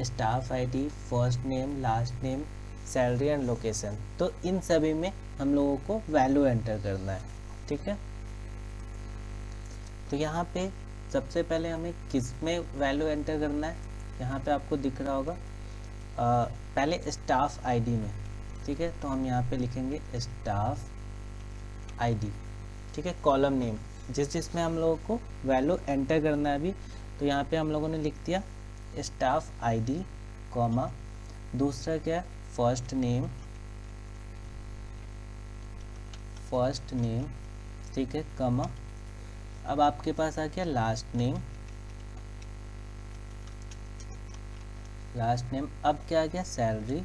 staff ID, first name, last name, salary and location. तो इन सभी में हम लोगों को वैल्यू एंटर करना है, ठीक है। तो यहाँ पे सबसे पहले हमें किस में वैल्यू एंटर करना है, यहाँ पे आपको दिख रहा होगा पहले स्टाफ आईडी में, ठीक है। तो हम यहाँ पे लिखेंगे स्टाफ आईडी, ठीक है। कॉलम नेम जिसमें हम लोगों को वैल्यू एंटर करना है अभी, तो यहाँ पे हम लोगों ने लिख दिया स्टाफ आईडी कॉमा, दूसरा क्या है फर्स्ट नेम, ठीक है, कॉमा। अब आपके पास आ गया लास्ट नेम। अब क्या आ गया सैलरी,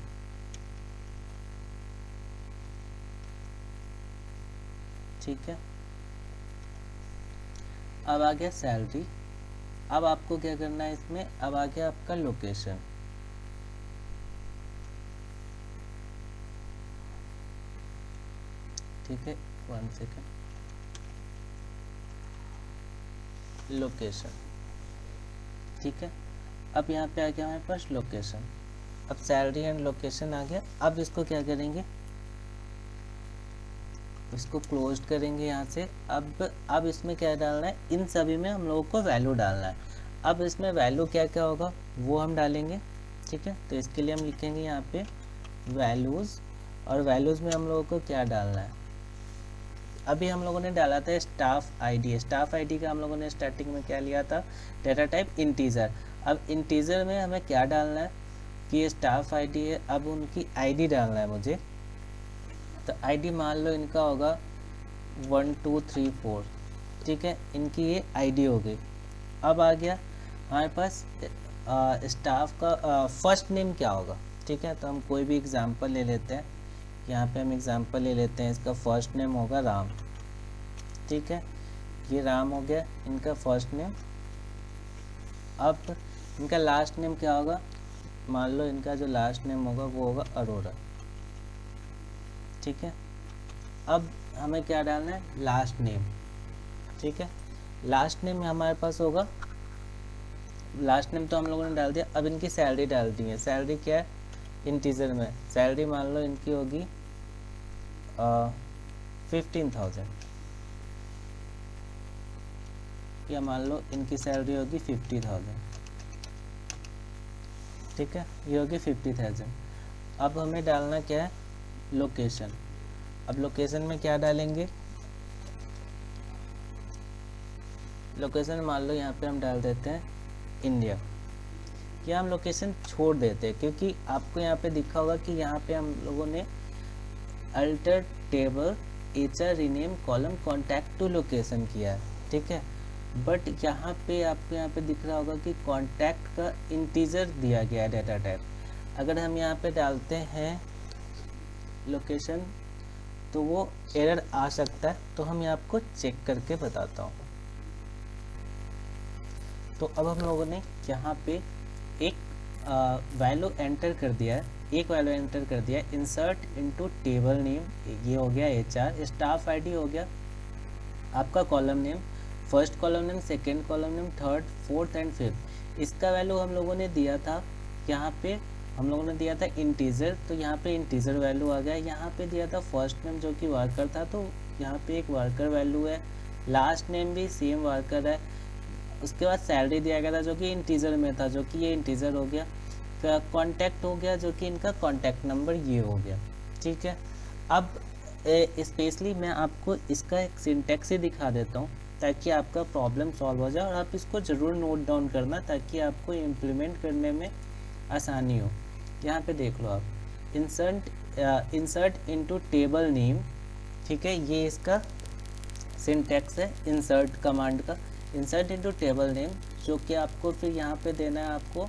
ठीक है। अब आ गया सैलरी। अब आपको क्या करना है इसमें, अब आ गया आपका लोकेशन। ठीक है, 1 सेकेंड, लोकेशन। ठीक है, अब यहाँ पे आ गया हमारे पास लोकेशन। अब सैलरी एंड लोकेशन आ गया। अब इसको क्या करेंगे, इसको क्लोज करेंगे यहाँ से। अब इसमें क्या डालना है, इन सभी में हम लोगों को वैल्यू डालना है। अब इसमें वैल्यू क्या क्या होगा वो हम डालेंगे। ठीक है, तो इसके लिए हम लिखेंगे यहाँ पे वैल्यूज़, और वैल्यूज़ में हम लोगों को क्या डालना है, अभी हम लोगों ने डाला था स्टाफ आईडी। स्टाफ आईडी का हम लोगों ने स्टार्टिंग में क्या लिया था, डेटा टाइप इंटीजर। अब इंटीजर में हमें क्या डालना है कि ये स्टाफ आईडी है, अब उनकी आईडी डालना है मुझे। तो आईडी मान लो इनका होगा 1 2 3 4। ठीक है, इनकी ये आईडी हो गई। अब आ गया हमारे पास स्टाफ का फर्स्ट नेम क्या होगा। ठीक है, तो हम कोई भी एग्जांपल ले लेते हैं। यहाँ पे हम एग्जांपल ले लेते हैं, इसका फर्स्ट नेम होगा राम। ठीक है, ये राम हो गया इनका फर्स्ट नेम। अब इनका लास्ट नेम क्या होगा, मान लो इनका जो लास्ट नेम होगा वो होगा अरोड़ा। ठीक है, अब हमें क्या डालना है, लास्ट नेम। ठीक है, लास्ट नेम हमारे पास होगा, लास्ट नेम तो हम लोगों ने डाल दिया। अब इनकी सैलरी डाल दी है। सैलरी क्या है, इंटीजर में सैलरी मान लो इनकी होगी 15,000, या मान लो इनकी सैलरी होगी 50,000। ठीक है, ये होगी 50,000। अब हमें डालना क्या है, लोकेशन। अब लोकेशन में क्या डालेंगे, लोकेशन मान लो यहाँ पे हम डाल देते हैं इंडिया, या हम लोकेशन छोड़ देते हैं, क्योंकि आपको यहाँ पे दिखा होगा कि यहाँ पे हम लोगों ने alter table HR rename column contact to location किया है। ठीक है, बट यहाँ पे आपको यहाँ पे दिख रहा होगा कि कॉन्टैक्ट का इंटीजर दिया गया है डेटा टाइप। अगर हम यहाँ पे डालते हैं लोकेशन तो वो एरर आ सकता है, तो हम आपको चेक करके बताता हूँ। तो अब हम लोगों ने यहाँ पे एक वैल्यू एंटर कर दिया है, एक वैल्यू एंटर कर दिया है, इंसर्ट इनटू टेबल नेम, ये हो गया एचआर। स्टाफ आईडी हो गया आपका column name, first column name, second column name, third, fourth and fifth. इसका वैल्यू हम लोगों ने दिया था, यहाँ पे हम लोगों ने दिया था इंटीजर, तो यहाँ पे इंटीजर वैल्यू आ गया। यहाँ पे दिया था फर्स्ट नेम जो कि वर्कर था, तो यहाँ पे एक वर्कर वैल्यू है। लास्ट नेम भी सेम वर्कर है। उसके बाद सैलरी दिया गया था जो कि इंटीजर में था, जो कि ये इंटीजर हो गया। कॉन्टैक्ट हो गया जो कि इनका कॉन्टैक्ट नंबर ये हो गया। ठीक है, अब स्पेशली मैं आपको इसका एक सिंटैक्स ही दिखा देता हूँ ताकि आपका प्रॉब्लम सॉल्व हो जाए, और आप इसको ज़रूर नोट डाउन करना ताकि आपको इम्प्लीमेंट करने में आसानी हो। यहाँ पे देख लो आप, इंसर्ट इनटू टेबल नेम। ठीक है, ये इसका सिंटैक्स है इंसर्ट कमांड का, इंसर्ट इनटू टेबल नेम, जो कि आपको फिर यहाँ पे देना है आपको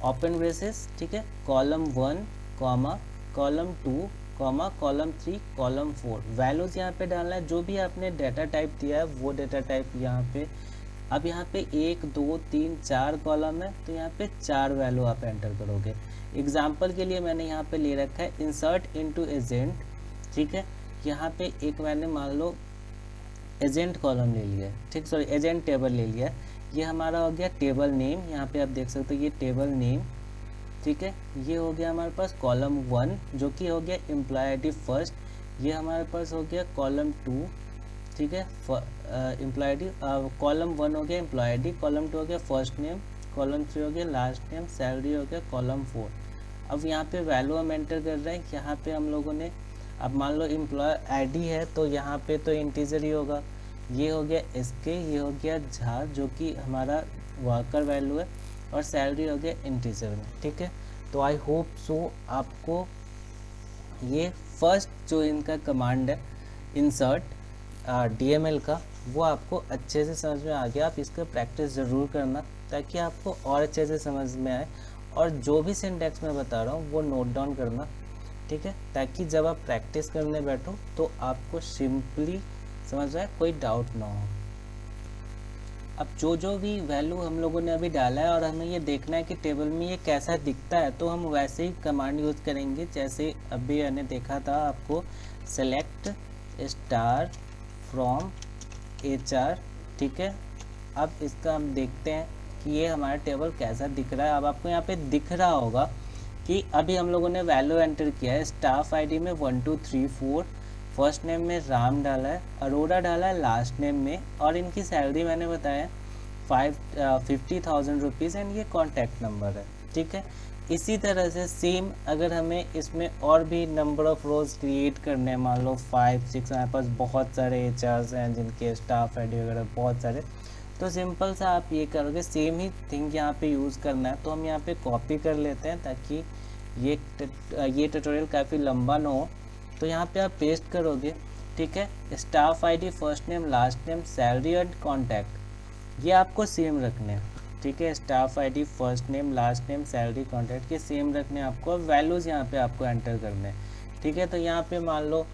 ओपन ब्रेसेस। ठीक है, column 1 comma column 2 comma column 3 column 4। Values यहाँ पे डालना है, जो भी आपने डेटा टाइप दिया है वो डेटा टाइप यहाँ पे। अब यहाँ पे 1 2 3 4 कॉलम है, तो यहाँ पे 4 वैल्यू आप एंटर करोगे। एग्जाम्पल के लिए मैंने यहाँ पे ले रखा है इंसर्ट इनटू एजेंट। ठीक है, यहाँ पे एक मैंने मान लो एजेंट कॉलम ले लिया है, ठीक, सॉरी एजेंट टेबल ले लिया है। ये हमारा हो गया टेबल नेम, यहाँ पे आप देख सकते हो ये टेबल नेम। ठीक है, ये हो गया हमारे पास कॉलम 1 जो कि हो गया एम्प्लॉय आईडी फर्स्ट। ये हमारे पास हो गया कॉलम 2। ठीक है, एम्प्लॉय आईडी, कॉलम 1 हो गया एम्प्लॉय आईडी, कॉलम 2 हो गया फर्स्ट नेम, कॉलम 3 हो गया लास्ट नेम, सैलरी हो गया कॉलम 4। अब यहाँ पे वैल्यू हम एंटर कर रहे हैं। यहाँ पे हम लोगों ने, अब मान लो एम्प्लॉय आईडी है तो यहाँ पे तो इंटीजर ही होगा। ये हो गया एसके, ये हो गया झा जो कि हमारा वर्कर वैल्यू है, और सैलरी हो गया इंटीजर में। ठीक है, तो आई होप सो आपको ये फर्स्ट जो इनका कमांड है इंसर्ट डीएमएल का, वो आपको अच्छे से समझ में आ गया। आप इसका प्रैक्टिस ज़रूर करना ताकि आपको और अच्छे से समझ में आए, और जो भी सिंटैक्स मैं बता रहा हूँ वो नोट डाउन करना। ठीक है, ताकि जब आप प्रैक्टिस करने बैठो तो आपको सिंपली समझ रहा है, कोई डाउट ना हो। अब जो जो भी वैल्यू हम लोगों ने अभी डाला है और हमें ये देखना है कि टेबल में ये कैसा दिखता है, तो हम वैसे ही कमांड यूज़ करेंगे जैसे अभी मैंने देखा था आपको, सेलेक्ट स्टार फ्रॉम HR। ठीक है, अब इसका हम देखते हैं कि ये हमारा टेबल कैसा दिख रहा है। अब आपको यहाँ पे दिख रहा होगा कि अभी हम लोगों ने वैल्यू एंटर किया है, स्टाफ ID में 1 2 3 4, फर्स्ट नेम में राम डाला है, अरोड़ा डाला है लास्ट नेम में, और इनकी सैलरी मैंने बताया 50,000 रुपीज़ एंड ये कॉन्टैक्ट नंबर है। ठीक है, इसी तरह से सेम अगर हमें इसमें और भी नंबर ऑफ रोज क्रिएट करने हैं, मान लो 5 6, हमारे पास बहुत सारे HRs हैं जिनके स्टाफ ID वगैरह बहुत सारे, तो सिंपल सा आप ये करोगे, सेम ही थिंग यहाँ पे यूज़ करना है। तो हम यहाँ पे कॉपी कर लेते हैं ताकि ये ट्यूटोरियल काफ़ी लंबा ना हो। तो यहाँ पे आप पेस्ट करोगे। ठीक है, staff ID, first name, last name, salary and contact, ये आपको सेम रखने हैं। ठीक है, staff ID, first name, last name, salary, contact, ये सेम रखने हैं आपको। वैल्यूज़ यहाँ पे आपको एंटर करने हैं। ठीक है, तो यहाँ पे मान लो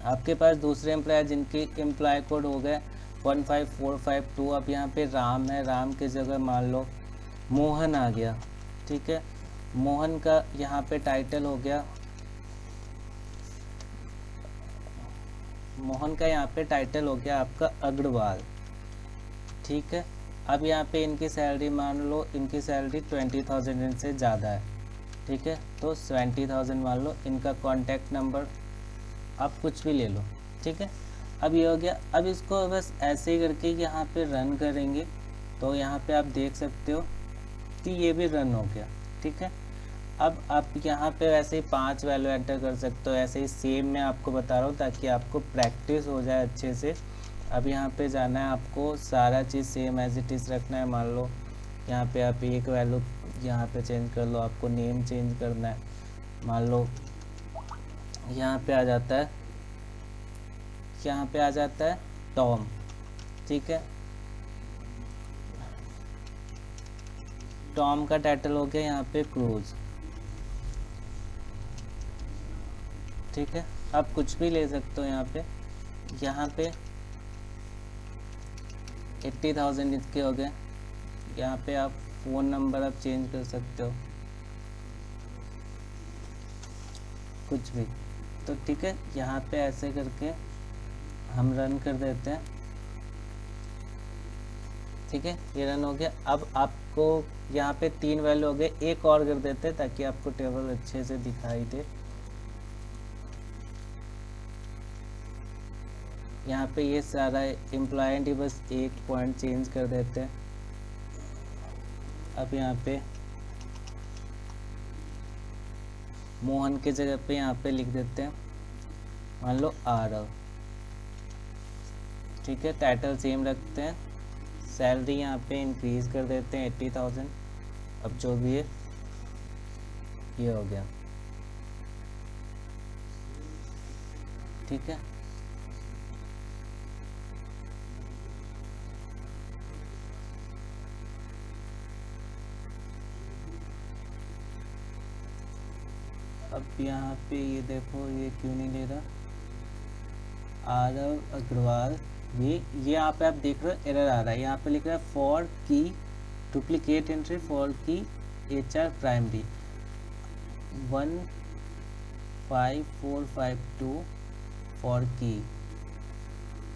आपके पास दूसरे एम्प्लॉय जिनके एम्प्लॉय कोड हो गए 15452, अब यहाँ पे राम है, राम की जगह मान लो मोहन आ गया। ठीक है, मोहन का यहाँ पे टाइटल हो गया, मोहन का यहाँ पे टाइटल हो गया आपका अग्रवाल। ठीक है, अब यहाँ पे इनकी सैलरी मान लो, इनकी सैलरी 20,000 से ज़्यादा है। ठीक है, तो 20,000 मान लो। इनका कॉन्टैक्ट नंबर आप कुछ भी ले लो। ठीक है, अब ये हो गया। अब इसको बस ऐसे ही करके यहाँ पे रन करेंगे, तो यहाँ पे आप देख सकते हो कि ये भी रन हो गया। ठीक है, अब आप यहाँ पे वैसे ही 5 वैल्यू एंटर कर सकते हो, ऐसे ही सेम मैं आपको बता रहा हूँ ताकि आपको प्रैक्टिस हो जाए अच्छे से। अब यहाँ पे जाना है आपको, सारा चीज़ सेम एज इट इज़ रखना है। मान लो यहाँ पे आप एक वैल्यू यहाँ पे चेंज कर लो, आपको नेम चेंज करना है। मान लो यहाँ पे आ जाता है, यहाँ पे आ जाता है टॉम। ठीक है, टॉम का टाइटल हो गया यहाँ पे क्रूज। ठीक है, आप कुछ भी ले सकते हो यहाँ पे 80,000 इसके हो गए। यहाँ पे आप फ़ोन नंबर आप चेंज कर सकते हो, कुछ भी। तो ठीक है, यहाँ पे ऐसे करके हम रन कर देते हैं। ठीक है, ये रन हो गया। अब आपको यहाँ पे 3 वैल्यू हो गए, एक और कर देते हैं ताकि आपको टेबल अच्छे से दिखाई दे। यहाँ पे ये सारा एम्प्लॉय आईडी बस एक पॉइंट चेंज कर देते हैं। अब यहाँ पे मोहन के जगह पे यहाँ पे लिख देते हैं मान लो आरव। ठीक है, टाइटल सेम रखते हैं, सैलरी यहाँ पे इंक्रीज कर देते हैं 80,000। अब जो भी है ये हो गया। ठीक है, अब यहाँ पे ये देखो, ये क्यों नहीं ले रहा, आरव अग्रवाल, ये यहाँ पे आप देख रहे हो एरर आ रहा है। यहाँ पे लिख रहा है फॉर की डुप्लीकेट एंट्री फॉर की HR प्राइमरी 15452 फॉर की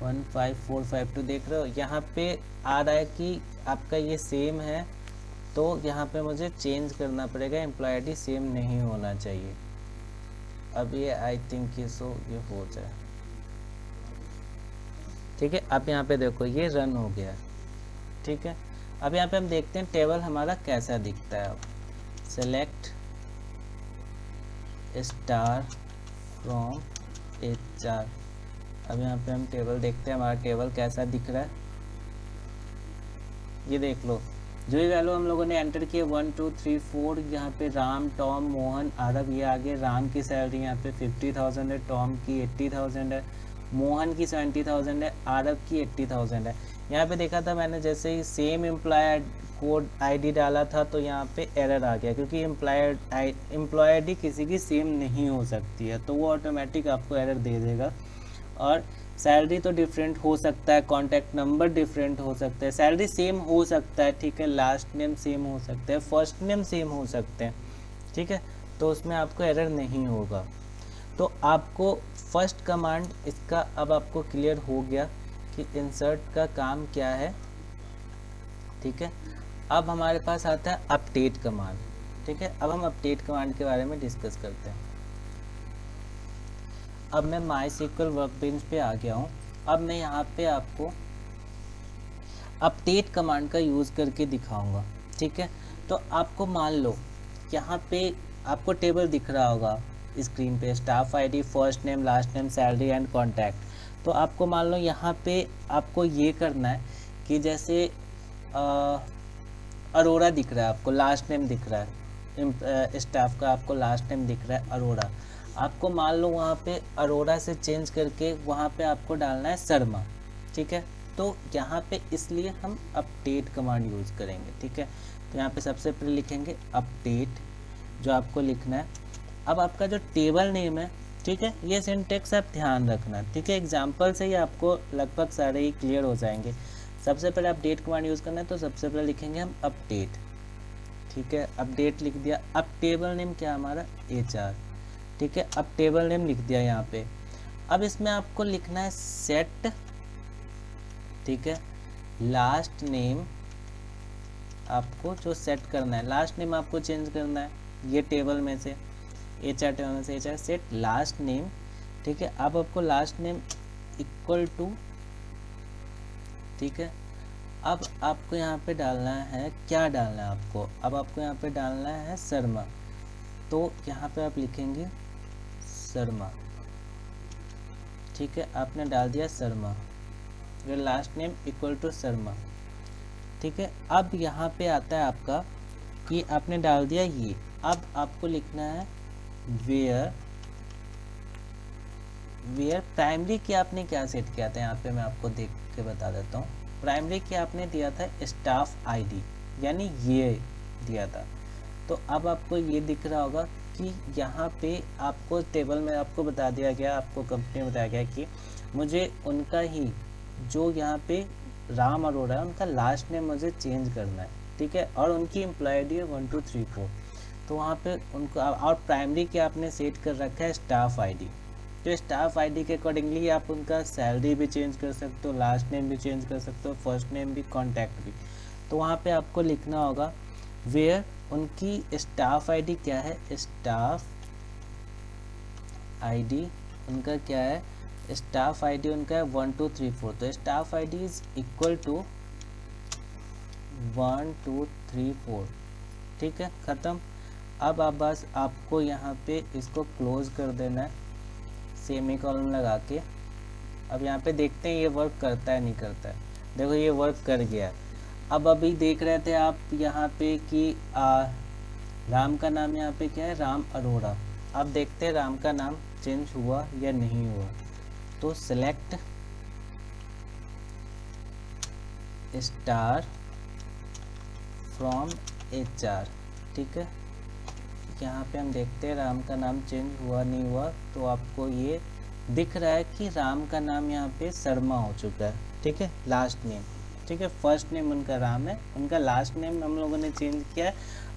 15452 देख रहे हो, यहाँ पे आ रहा है कि आपका ये सेम है, तो यहाँ पे मुझे चेंज करना पड़ेगा, एम्प्लॉय ID सेम नहीं होना चाहिए। अब ये आई थिंक ये हो जाए। ठीक है, अब यहाँ पे देखो ये रन हो गया। ठीक है, अब यहाँ पे हम देखते हैं टेबल हमारा कैसा दिखता है। अब सेलेक्ट स्टार फ्रॉम HR, अब यहाँ पे हम टेबल देखते हैं हमारा टेबल कैसा दिख रहा है। ये देख लो, जो भी वैल्यू हम लोगों ने एंटर किए 1 2 3 4, यहाँ पे राम, टॉम, मोहन, आरव, ये आगे राम की सैलरी यहाँ पे 50,000 है, टॉम की 80,000 है, मोहन की 70,000 है, आरव की 80,000 है। यहाँ पे देखा था मैंने, जैसे ही सेम एम्प्लॉय कोड ID डाला था तो यहाँ पे एरर आ गया, क्योंकि एम्प्लॉय ID किसी की सेम नहीं हो सकती है, तो वो ऑटोमेटिक आपको एरर दे देगा। और सैलरी तो डिफरेंट हो सकता है, कॉन्टैक्ट नंबर डिफरेंट हो सकता है, सैलरी सेम हो सकता है, ठीक है, लास्ट नेम सेम हो सकता है, फर्स्ट नेम सेम हो सकते हैं, ठीक है, तो उसमें आपको एरर नहीं होगा। तो आपको फर्स्ट कमांड इसका अब आपको क्लियर हो गया कि इंसर्ट का काम क्या है, ठीक है। अब हमारे पास आता है अपडेट कमांड, ठीक है। अब हम अपडेट कमांड के बारे में डिस्कस करते हैं। अब मैं MySQL वर्कबेंच पे आ गया हूँ। अब मैं यहाँ पे आपको अपडेट कमांड का यूज़ करके दिखाऊंगा, ठीक है। तो आपको मान लो यहाँ पे आपको टेबल दिख रहा होगा स्क्रीन पे, staff ID, first name, last name, salary and contact. तो आपको मान लो यहाँ पे आपको ये करना है कि जैसे अरोड़ा दिख रहा है, आपको लास्ट नेम दिख रहा है, स्टाफ का आपको लास्ट नेम दिख रहा है अरोड़ा। आपको मान लो वहाँ पे अरोड़ा से चेंज करके वहाँ पे आपको डालना है शर्मा, ठीक है। तो यहाँ पे इसलिए हम अपडेट कमांड यूज़ करेंगे, ठीक है। तो यहाँ पे सबसे पहले लिखेंगे अपडेट, जो आपको लिखना है। अब आपका जो टेबल नेम है, ठीक है, ये सिंटेक्स आप ध्यान रखना, ठीक है। एग्जाम्पल से ही आपको लगभग सारे ही क्लियर हो जाएंगे। सबसे पहले अपडेट कमांड यूज़ करना है, तो सबसे पहले लिखेंगे हम अपडेट, ठीक है, अपडेट लिख दिया। अब टेबल नेम क्या हमारा HR, ठीक है, अब टेबल नेम लिख दिया यहाँ पे। अब इसमें आपको लिखना है सेट, ठीक है, लास्ट नेम, आपको जो सेट करना है, लास्ट नेम आपको चेंज करना है ये टेबल में से, HR टेबल में से HR, सेट लास्ट नेम, ठीक है। अब आपको लास्ट नेम इक्वल टू, ठीक है। अब आपको यहाँ पे डालना है, क्या डालना है आपको, अब आपको यहाँ पे डालना है शर्मा। तो यहाँ पे आप लिखेंगे शर्मा, ठीक है, आपने डाल दिया शर्मा, फिर last name equal to Sharma, ठीक है। अब यहाँ पे आता है आपका कि आपने डाल दिया ये। अब आपको लिखना है वेयर प्राइमरी की आपने क्या सेट किया था, यहाँ पे मैं आपको देख के बता देता हूँ। प्राइमरी की आपने दिया था स्टाफ आईडी, यानी ये दिया था। तो अब आपको ये दिख रहा होगा कि यहाँ पे आपको टेबल में आपको बता दिया गया, आपको कंपनी बताया गया कि मुझे उनका ही जो यहाँ पे राम अरोड़ा है उनका लास्ट नेम मुझे चेंज करना है, ठीक है, और उनकी एम्प्लॉय आई डी है 1 2 3 4। तो वहाँ पे उनको, और प्राइमरी की आपने सेट कर रखा है स्टाफ आईडी। तो स्टाफ आईडी के अकॉर्डिंगली आप उनका सैलरी भी चेंज कर सकते हो, लास्ट नेम भी चेंज कर सकते हो, फर्स्ट नेम भी, कॉन्टैक्ट भी। तो वहाँ पे आपको लिखना होगा वेयर उनकी स्टाफ आईडी क्या है, स्टाफ आईडी उनका क्या है, स्टाफ आईडी उनका है 1 2 3 4। तो staff ID is equal to 1 2 3 4, ठीक है, ख़त्म। अब आप बस आपको यहाँ पे इसको क्लोज कर देना है सेमीकोलन लगा के। अब यहाँ पे देखते हैं ये वर्क करता है नहीं करता है। देखो ये वर्क कर गया है। अब अभी देख रहे थे आप यहाँ पे कि राम का नाम यहाँ पे क्या है, राम अरोड़ा। अब देखते हैं राम का नाम चेंज हुआ या नहीं हुआ। तो सेलेक्ट स्टार फ्रॉम HR, ठीक है। यहाँ पे हम देखते हैं राम का नाम चेंज हुआ नहीं हुआ। तो आपको ये दिख रहा है कि राम का नाम यहाँ पे शर्मा हो चुका है, ठीक है, लास्ट नेम, ठीक है। फर्स्ट नेम उनका राम है, उनका लास्ट नेम हम लोगों ने चेंज किया है।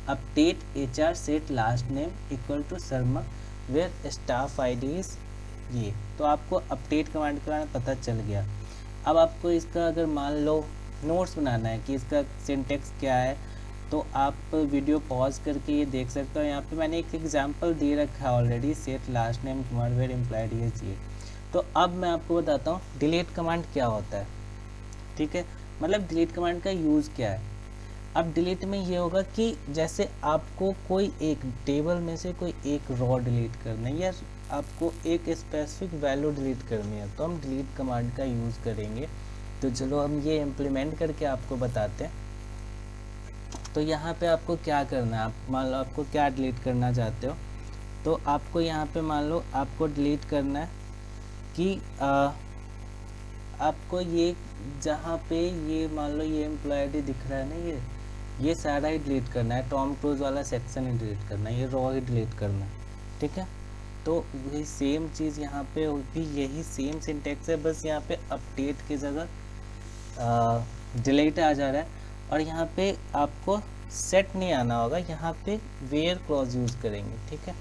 Update HR set last name equal to Sharma where staff ID is ये। तो आपको अपडेट कमांड के बारे में पता चल गया। अब आपको इसका अगर मान लो नोट्स बनाना है कि इसका सिंटेक्स क्या है, तो आप वीडियो पॉज करके ये देख सकते हो। यहाँ पे मैंने एक एग्जांपल दे रखा है already, set last name command where employed is ये। तो अब मैं आपको बताता हूँ डिलीट कमांड क्या होता है, ठीक है, मतलब डिलीट कमांड का यूज़ क्या है। अब डिलीट में ये होगा कि जैसे आपको कोई एक टेबल में से कोई एक रॉ डिलीट करना है या आपको एक स्पेसिफिक वैल्यू डिलीट करनी है, तो हम डिलीट कमांड का यूज़ करेंगे। तो चलो हम ये इम्प्लीमेंट करके आपको बताते हैं। तो यहाँ पे आपको क्या करना है, आप मान लो आपको क्या डिलीट करना चाहते हो। तो आपको यहाँ पे मान लो आपको डिलीट करना है कि आपको ये जहाँ पे ये मान लो ये एम्प्लॉय आईडी दिख रहा है ना, ये सारा ही डिलीट करना है। टॉम क्रूज वाला सेक्शन ही डिलीट करना है, ये रॉ ही डिलीट करना है, ठीक है। तो वही सेम चीज़ यहाँ पे भी यही सेम सिंटेक्स है, बस यहाँ पे अपडेट की जगह डिलीट आ जा रहा है। और यहाँ पे आपको सेट नहीं आना होगा, यहाँ पे वेयर क्लॉज यूज़ करेंगे। ठीक है,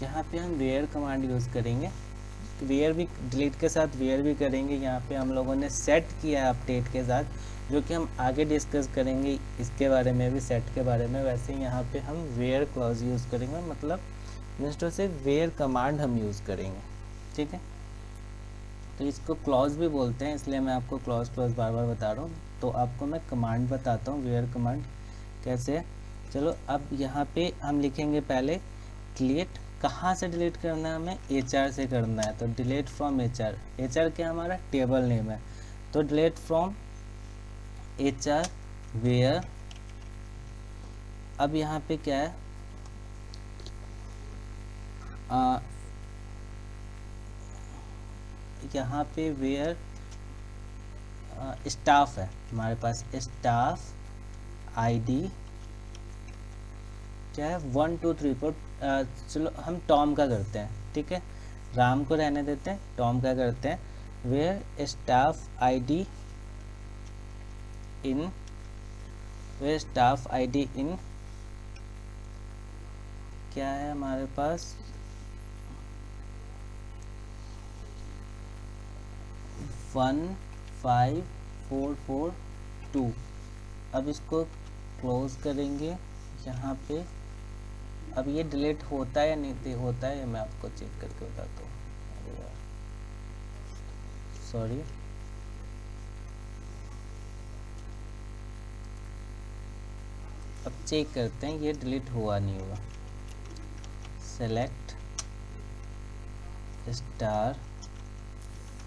यहाँ पे हम वेयर कमांड यूज़ करेंगे, वेयर भी डिलीट के साथ वेयर भी करेंगे। यहाँ पे हम लोगों ने सेट किया है अपडेट के साथ, जो कि हम आगे डिस्कस करेंगे इसके बारे में भी, सेट के बारे में। वैसे ही यहाँ पे हम वेयर क्लॉज यूज़ करेंगे, मतलब इंस्टेड से वेयर कमांड हम यूज़ करेंगे। ठीक है, तो इसको क्लॉज भी बोलते हैं, इसलिए मैं आपको क्लॉज बार बार बता रहा हूँ। तो आपको मैं कमांड बताता हूँ, वेयर कमांड कैसे है। चलो अब यहाँ पे हम लिखेंगे पहले डिलीट। कहाँ से डिलीट करना है हमें? HR से करना है। तो डिलीट फ्रॉम HR। HR क्या हमारा टेबल नेम है, तो डिलीट फ्रॉम HR वेयर। अब यहाँ पे क्या है, यहाँ पे वेयर स्टाफ है हमारे पास, स्टाफ ID क्या है 1 2 3 4। चलो हम टॉम का करते हैं, ठीक है, राम को रहने देते हैं, टॉम का करते हैं। Where staff ID in, where staff ID in क्या है हमारे पास 15442। अब इसको क्लोज करेंगे यहाँ पे। अब ये डिलीट होता है या नहीं होता है, मैं आपको चेक करके बताता हूँ। अरे यार सॉरी, अब चेक करते हैं ये डिलीट हुआ नहीं हुआ। Select star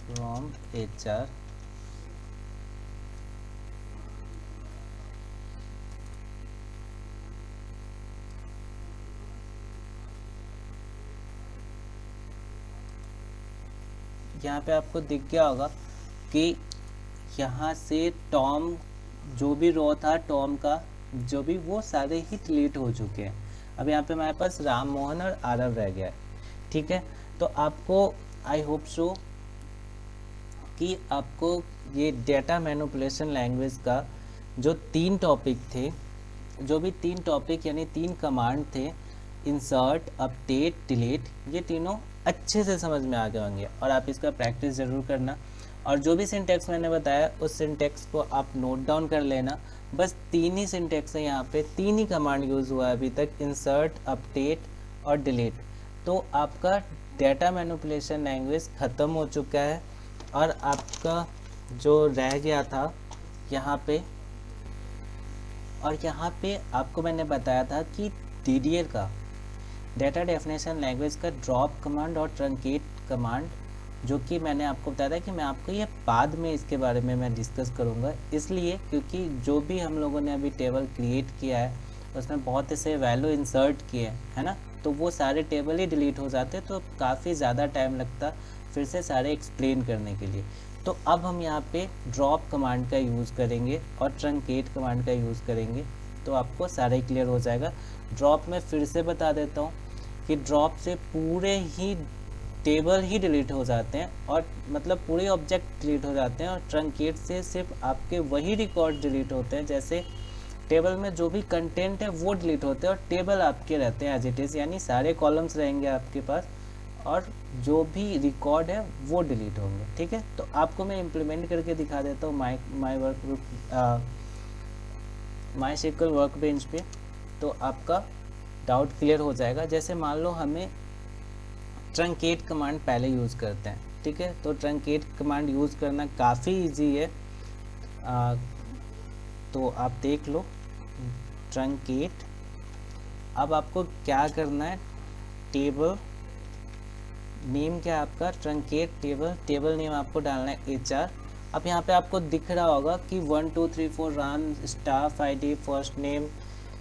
from HR। यहाँ पे आपको दिख गया होगा कि यहाँ से टॉम जो भी रो था, टॉम का जो भी, वो सारे ही डिलीट हो चुके हैं। अब यहाँ पे हमारे पास राम मोहन और आरव रह गया है। ठीक है, तो आपको आई होप सो कि आपको ये डेटा मैनिपुलेशन लैंग्वेज का जो 3 टॉपिक थे, जो भी 3 टॉपिक यानी 3 कमांड थे, इंसर्ट, अपडेट, डिलीट, ये तीनों अच्छे से समझ में आ गए होंगे। और आप इसका प्रैक्टिस ज़रूर करना, और जो भी सिंटेक्स मैंने बताया उस सिंटेक्स को आप नोट डाउन कर लेना। बस 3 ही सिंटेक्स है यहाँ पे, 3 ही कमांड यूज़ हुआ है अभी तक, इंसर्ट, अपडेट और डिलीट। तो आपका डेटा मैनिपुलेशन लैंग्वेज ख़त्म हो चुका है। और आपका जो रह गया था यहाँ पे, और यहाँ पे आपको मैंने बताया था कि DDL का, डेटा डेफिनेशन लैंग्वेज का ड्रॉप कमांड और ट्रंकेट कमांड, जो कि मैंने आपको बताया था कि मैं आपको ये बाद में इसके बारे में मैं डिस्कस करूँगा, इसलिए क्योंकि जो भी हम लोगों ने अभी टेबल क्रिएट किया है उसमें बहुत ऐसे वैल्यू इंसर्ट किए हैं, है ना, तो वो सारे टेबल ही डिलीट हो जाते, तो काफ़ी ज़्यादा टाइम लगता फिर से सारे एक्सप्लेन करने के लिए। तो अब हम यहाँ पे ड्रॉप कमांड का यूज़ करेंगे और ट्रंकेट कमांड का यूज़ करेंगे, तो आपको सारे क्लियर हो जाएगा। ड्रॉप में फिर से बता देता हूँ कि ड्रॉप से पूरे ही टेबल ही डिलीट हो जाते हैं, और मतलब पूरे ऑब्जेक्ट डिलीट हो जाते हैं। और ट्रंकेट से सिर्फ आपके वही रिकॉर्ड डिलीट होते हैं, जैसे टेबल में जो भी कंटेंट है वो डिलीट होते हैं और टेबल आपके रहते हैं एज इट इज़, यानी सारे कॉलम्स रहेंगे आपके पास और जो भी रिकॉर्ड है वो डिलीट होंगे। ठीक है, तो आपको मैं इम्प्लीमेंट करके दिखा देता हूँ माई SQL वर्कबेंच पे, तो आपका डाउट क्लियर हो जाएगा। जैसे मान लो हमें ट्रंकेट कमांड पहले यूज़ करते हैं, ठीक है, तो ट्रंकेट कमांड यूज़ करना काफ़ी इजी है। तो आप देख लो ट्रंकेट। अब आपको क्या करना है, टेबल नेम क्या है आपका, ट्रंकेट टेबल नेम आपको डालना है HR। अब यहाँ पे आपको दिख रहा होगा कि 1 2 3 4 Ram, staff ID, first name,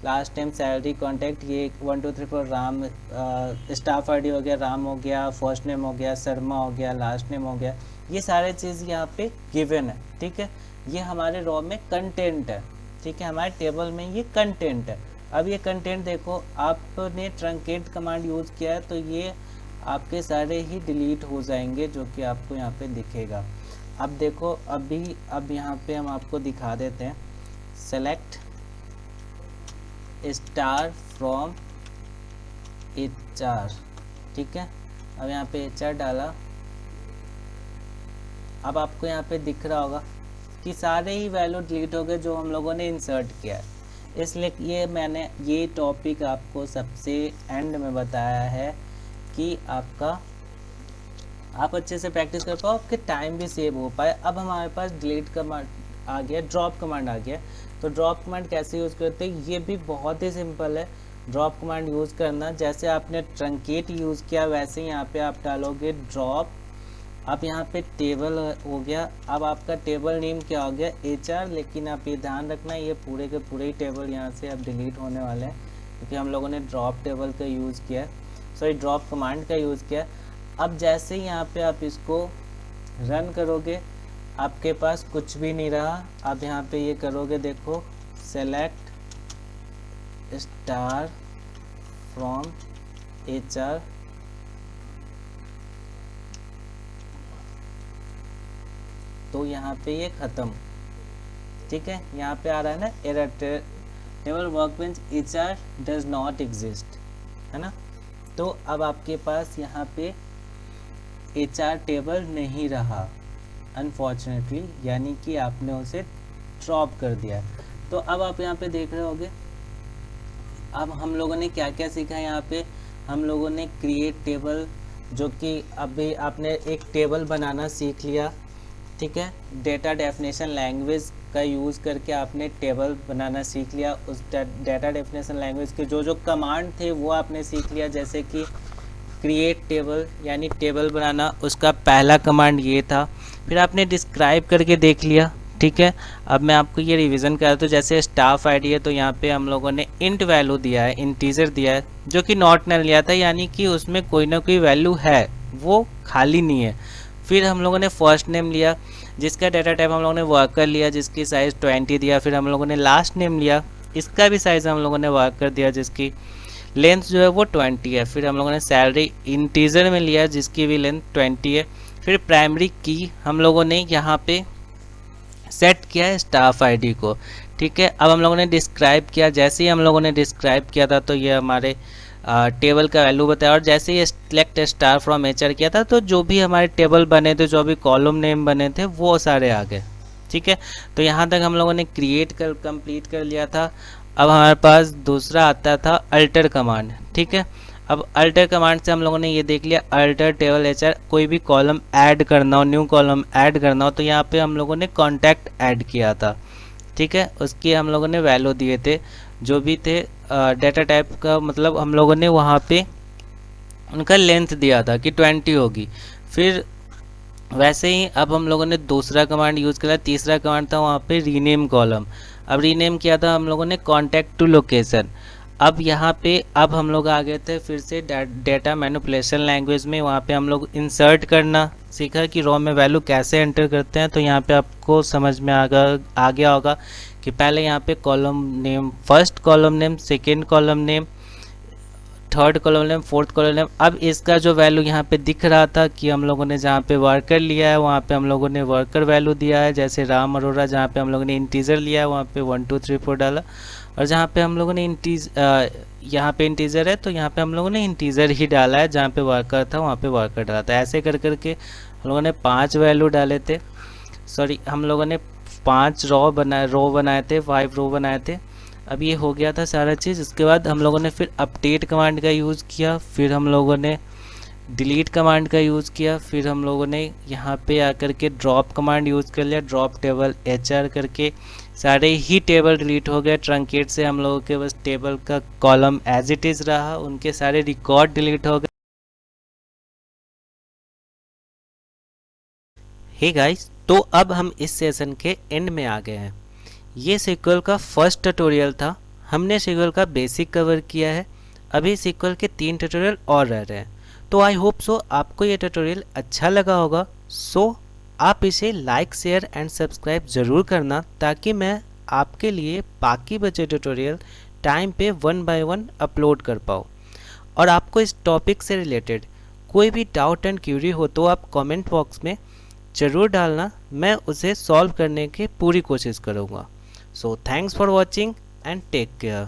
last name, salary, contact, ये 1 2 3 4 राम, स्टाफ ID हो गया, राम हो गया, फर्स्ट नेम हो गया, शर्मा हो गया, लास्ट नेम हो गया, ये सारे चीज़ यहाँ पे गिवन है। ठीक है, ये हमारे रॉ में कंटेंट है। ठीक है, हमारे टेबल में ये कंटेंट है। अब ये कंटेंट देखो, आपने ट्रंकेट कमांड यूज़ किया है तो ये आपके सारे ही डिलीट हो जाएंगे, जो कि आपको यहाँ पे दिखेगा। अब देखो अब यहाँ पे हम आपको दिखा देते हैं, सेलेक्ट स्टार फ्रॉम HR, ठीक है। अब यहाँ पे HR डाला, अब आपको यहाँ पे दिख रहा होगा कि सारे ही वैल्यू डिलीट हो गए जो हम लोगों ने इंसर्ट किया है। इसलिए मैंने ये टॉपिक आपको सबसे एंड में बताया है कि आप अच्छे से प्रैक्टिस कर पाओ, आपके टाइम भी सेव हो पाए। अब हमारे पास डिलीट कमांड आ गया, ड्रॉप कमांड आ गया। तो ड्रॉप कमांड कैसे यूज़ करते हैं, ये भी बहुत ही सिंपल है ड्रॉप कमांड यूज़ करना। जैसे आपने ट्रंकेट यूज़ किया वैसे ही यहाँ पे आप डालोगे ड्रॉप। अब यहाँ पे टेबल हो गया, अब आपका टेबल नेम क्या हो गया, HR। लेकिन आप ये ध्यान रखना ये पूरे के पूरे ही टेबल यहाँ से अब डिलीट होने वाले हैं, क्योंकि हम लोगों ने ड्रॉप टेबल का यूज़ किया, सॉरी ड्रॉप कमांड का यूज़ किया। अब जैसे ही यहाँ पे आप इसको रन करोगे, आपके पास कुछ भी नहीं रहा। अब यहाँ पे ये करोगे, देखो सेलेक्ट स्टार फ्रॉम HR, तो यहाँ पे ये ख़त्म, ठीक है। यहाँ पे आ रहा है ना error, table workbench HR does not exist, है ना। तो अब आपके पास यहाँ पे HR टेबल नहीं रहा अनफॉर्चुनेटली, यानी कि आपने उसे ड्रॉप कर दिया। तो अब आप यहाँ पे देख रहे होगे, अब हम लोगों ने क्या क्या सीखा है। यहाँ पे हम लोगों ने क्रिएट टेबल, जो कि अभी आपने एक टेबल बनाना सीख लिया, ठीक है। डेटा डेफिनेशन लैंग्वेज का यूज़ करके आपने टेबल बनाना सीख लिया। उस डेटा डेफिनेशन लैंग्वेज के जो जो कमांड थे वो आपने सीख लिया, जैसे कि क्रिएट टेबल यानी टेबल बनाना, उसका पहला कमांड ये था। फिर आपने डिस्क्राइब करके देख लिया, ठीक है। अब मैं आपको ये रिवीजन करा, तो जैसे स्टाफ आईडी है तो यहाँ पे हम लोगों ने इंट वैल्यू दिया है, इंटीजर दिया है, जो कि नॉट नल लिया था, यानी कि उसमें कोई ना कोई वैल्यू है, वो खाली नहीं है। फिर हम लोगों ने फर्स्ट नेम लिया, जिसका डाटा टाइप हम लोगों ने वर्कर लिया, जिसकी साइज़ 20 दिया। फिर हम लोगों ने लास्ट नेम लिया, इसका भी साइज़ हम लोगों ने वर्कर दिया, जिसकी लेंथ जो है वो 20 है। फिर हम लोगों ने सैलरी इंटीजर में लिया, जिसकी भी लेंथ 20 है। फिर प्राइमरी की हम लोगों ने यहाँ पे सेट किया है स्टाफ आईडी को, ठीक है। अब हम लोगों ने डिस्क्राइब किया, जैसे ही हम लोगों ने डिस्क्राइब किया था तो ये हमारे टेबल का वैल्यू बताया, और जैसे ये सिलेक्ट स्टार फ्रॉम HR किया था तो जो भी हमारे टेबल बने थे, जो भी कॉलम नेम बने थे, वो सारे आ गए, ठीक है। तो यहाँ तक हम लोगों ने क्रिएट कर कंप्लीट कर लिया था। अब हमारे पास दूसरा आता था अल्टर कमांड, ठीक है। अब अल्टर कमांड से हम लोगों ने ये देख लिया, अल्टर टेबल HR, कोई भी कॉलम ऐड करना हो, न्यू कॉलम ऐड करना हो, तो यहाँ पे हम लोगों ने कॉन्टैक्ट ऐड किया था, ठीक है। उसकी हम लोगों ने वैल्यू दिए थे, जो भी थे डेटा टाइप का, मतलब हम लोगों ने वहाँ पे उनका लेंथ दिया था कि 20 होगी। फिर वैसे ही अब हम लोगों ने दूसरा कमांड यूज़ किया, तीसरा कमांड था वहाँ पे रीनेम कॉलम। अब रीनेम किया था हम लोगों ने कॉन्टैक्ट टू लोकेशन। अब यहाँ पे अब हम लोग आ गए थे फिर से डेटा मैनिपुलेशन लैंग्वेज में, वहाँ पे हम लोग इंसर्ट करना सीखा कि रॉ में वैल्यू कैसे एंटर करते हैं। तो यहाँ पे आपको समझ में आ गया होगा कि पहले यहाँ पे column name, first column name, second column name, third column name, fourth column name. अब इसका जो वैल्यू यहाँ पे दिख रहा था कि हम लोगों ने जहाँ पे वर्कर लिया है वहाँ पे हम लोगों ने वर्कर वैल्यू दिया है, जैसे राम अरोड़ा, जहाँ पे हम लोगों ने इंटीजर लिया है वहाँ पे 1 2 3 4 डाला, और जहाँ पे हम लोगों ने यहाँ पे इंटीजर है तो यहाँ पे हम लोगों ने इंटीजर ही डाला है, जहाँ पे वर्कर था वहाँ पे वर्कर डाला था। ऐसे कर करके हम लोगों ने 5 वैल्यू डाले थे, सॉरी हम लोगों ने 5 रो बनाए थे, 5 रो बनाए थे। अब ये हो गया था सारा चीज़। उसके बाद हम लोगों ने फिर अपडेट कमांड का यूज़ किया, फिर हम लोगों ने डिलीट कमांड का यूज़ किया, फिर हम लोगों ने यहाँ पे आकर के ड्रॉप कमांड यूज़ कर लिया, ड्रॉप टेबल HR करके सारे ही टेबल डिलीट हो गए। ट्रंकेट से हम लोगों के बस टेबल का कॉलम एज इट इज़ रहा, उनके सारे रिकॉर्ड डिलीट हो गए। हे गाइस, तो अब हम इस सेशन के एंड में आ गए हैं। ये SQL का फर्स्ट ट्यूटोरियल था, हमने SQL का बेसिक कवर किया है। अभी SQL के 3 ट्यूटोरियल और रह रहे हैं, तो आई होप सो आपको ये ट्यूटोरियल अच्छा लगा होगा। सो आप इसे लाइक, शेयर एंड सब्सक्राइब ज़रूर करना, ताकि मैं आपके लिए बाकी बचे ट्यूटोरियल टाइम पे 1 बाय 1 अपलोड कर पाऊँ। और आपको इस टॉपिक से रिलेटेड कोई भी डाउट एंड क्यूरी हो तो आप कमेंट बॉक्स में ज़रूर डालना, मैं उसे सॉल्व करने की पूरी कोशिश करूँगा। So thanks for watching and take care.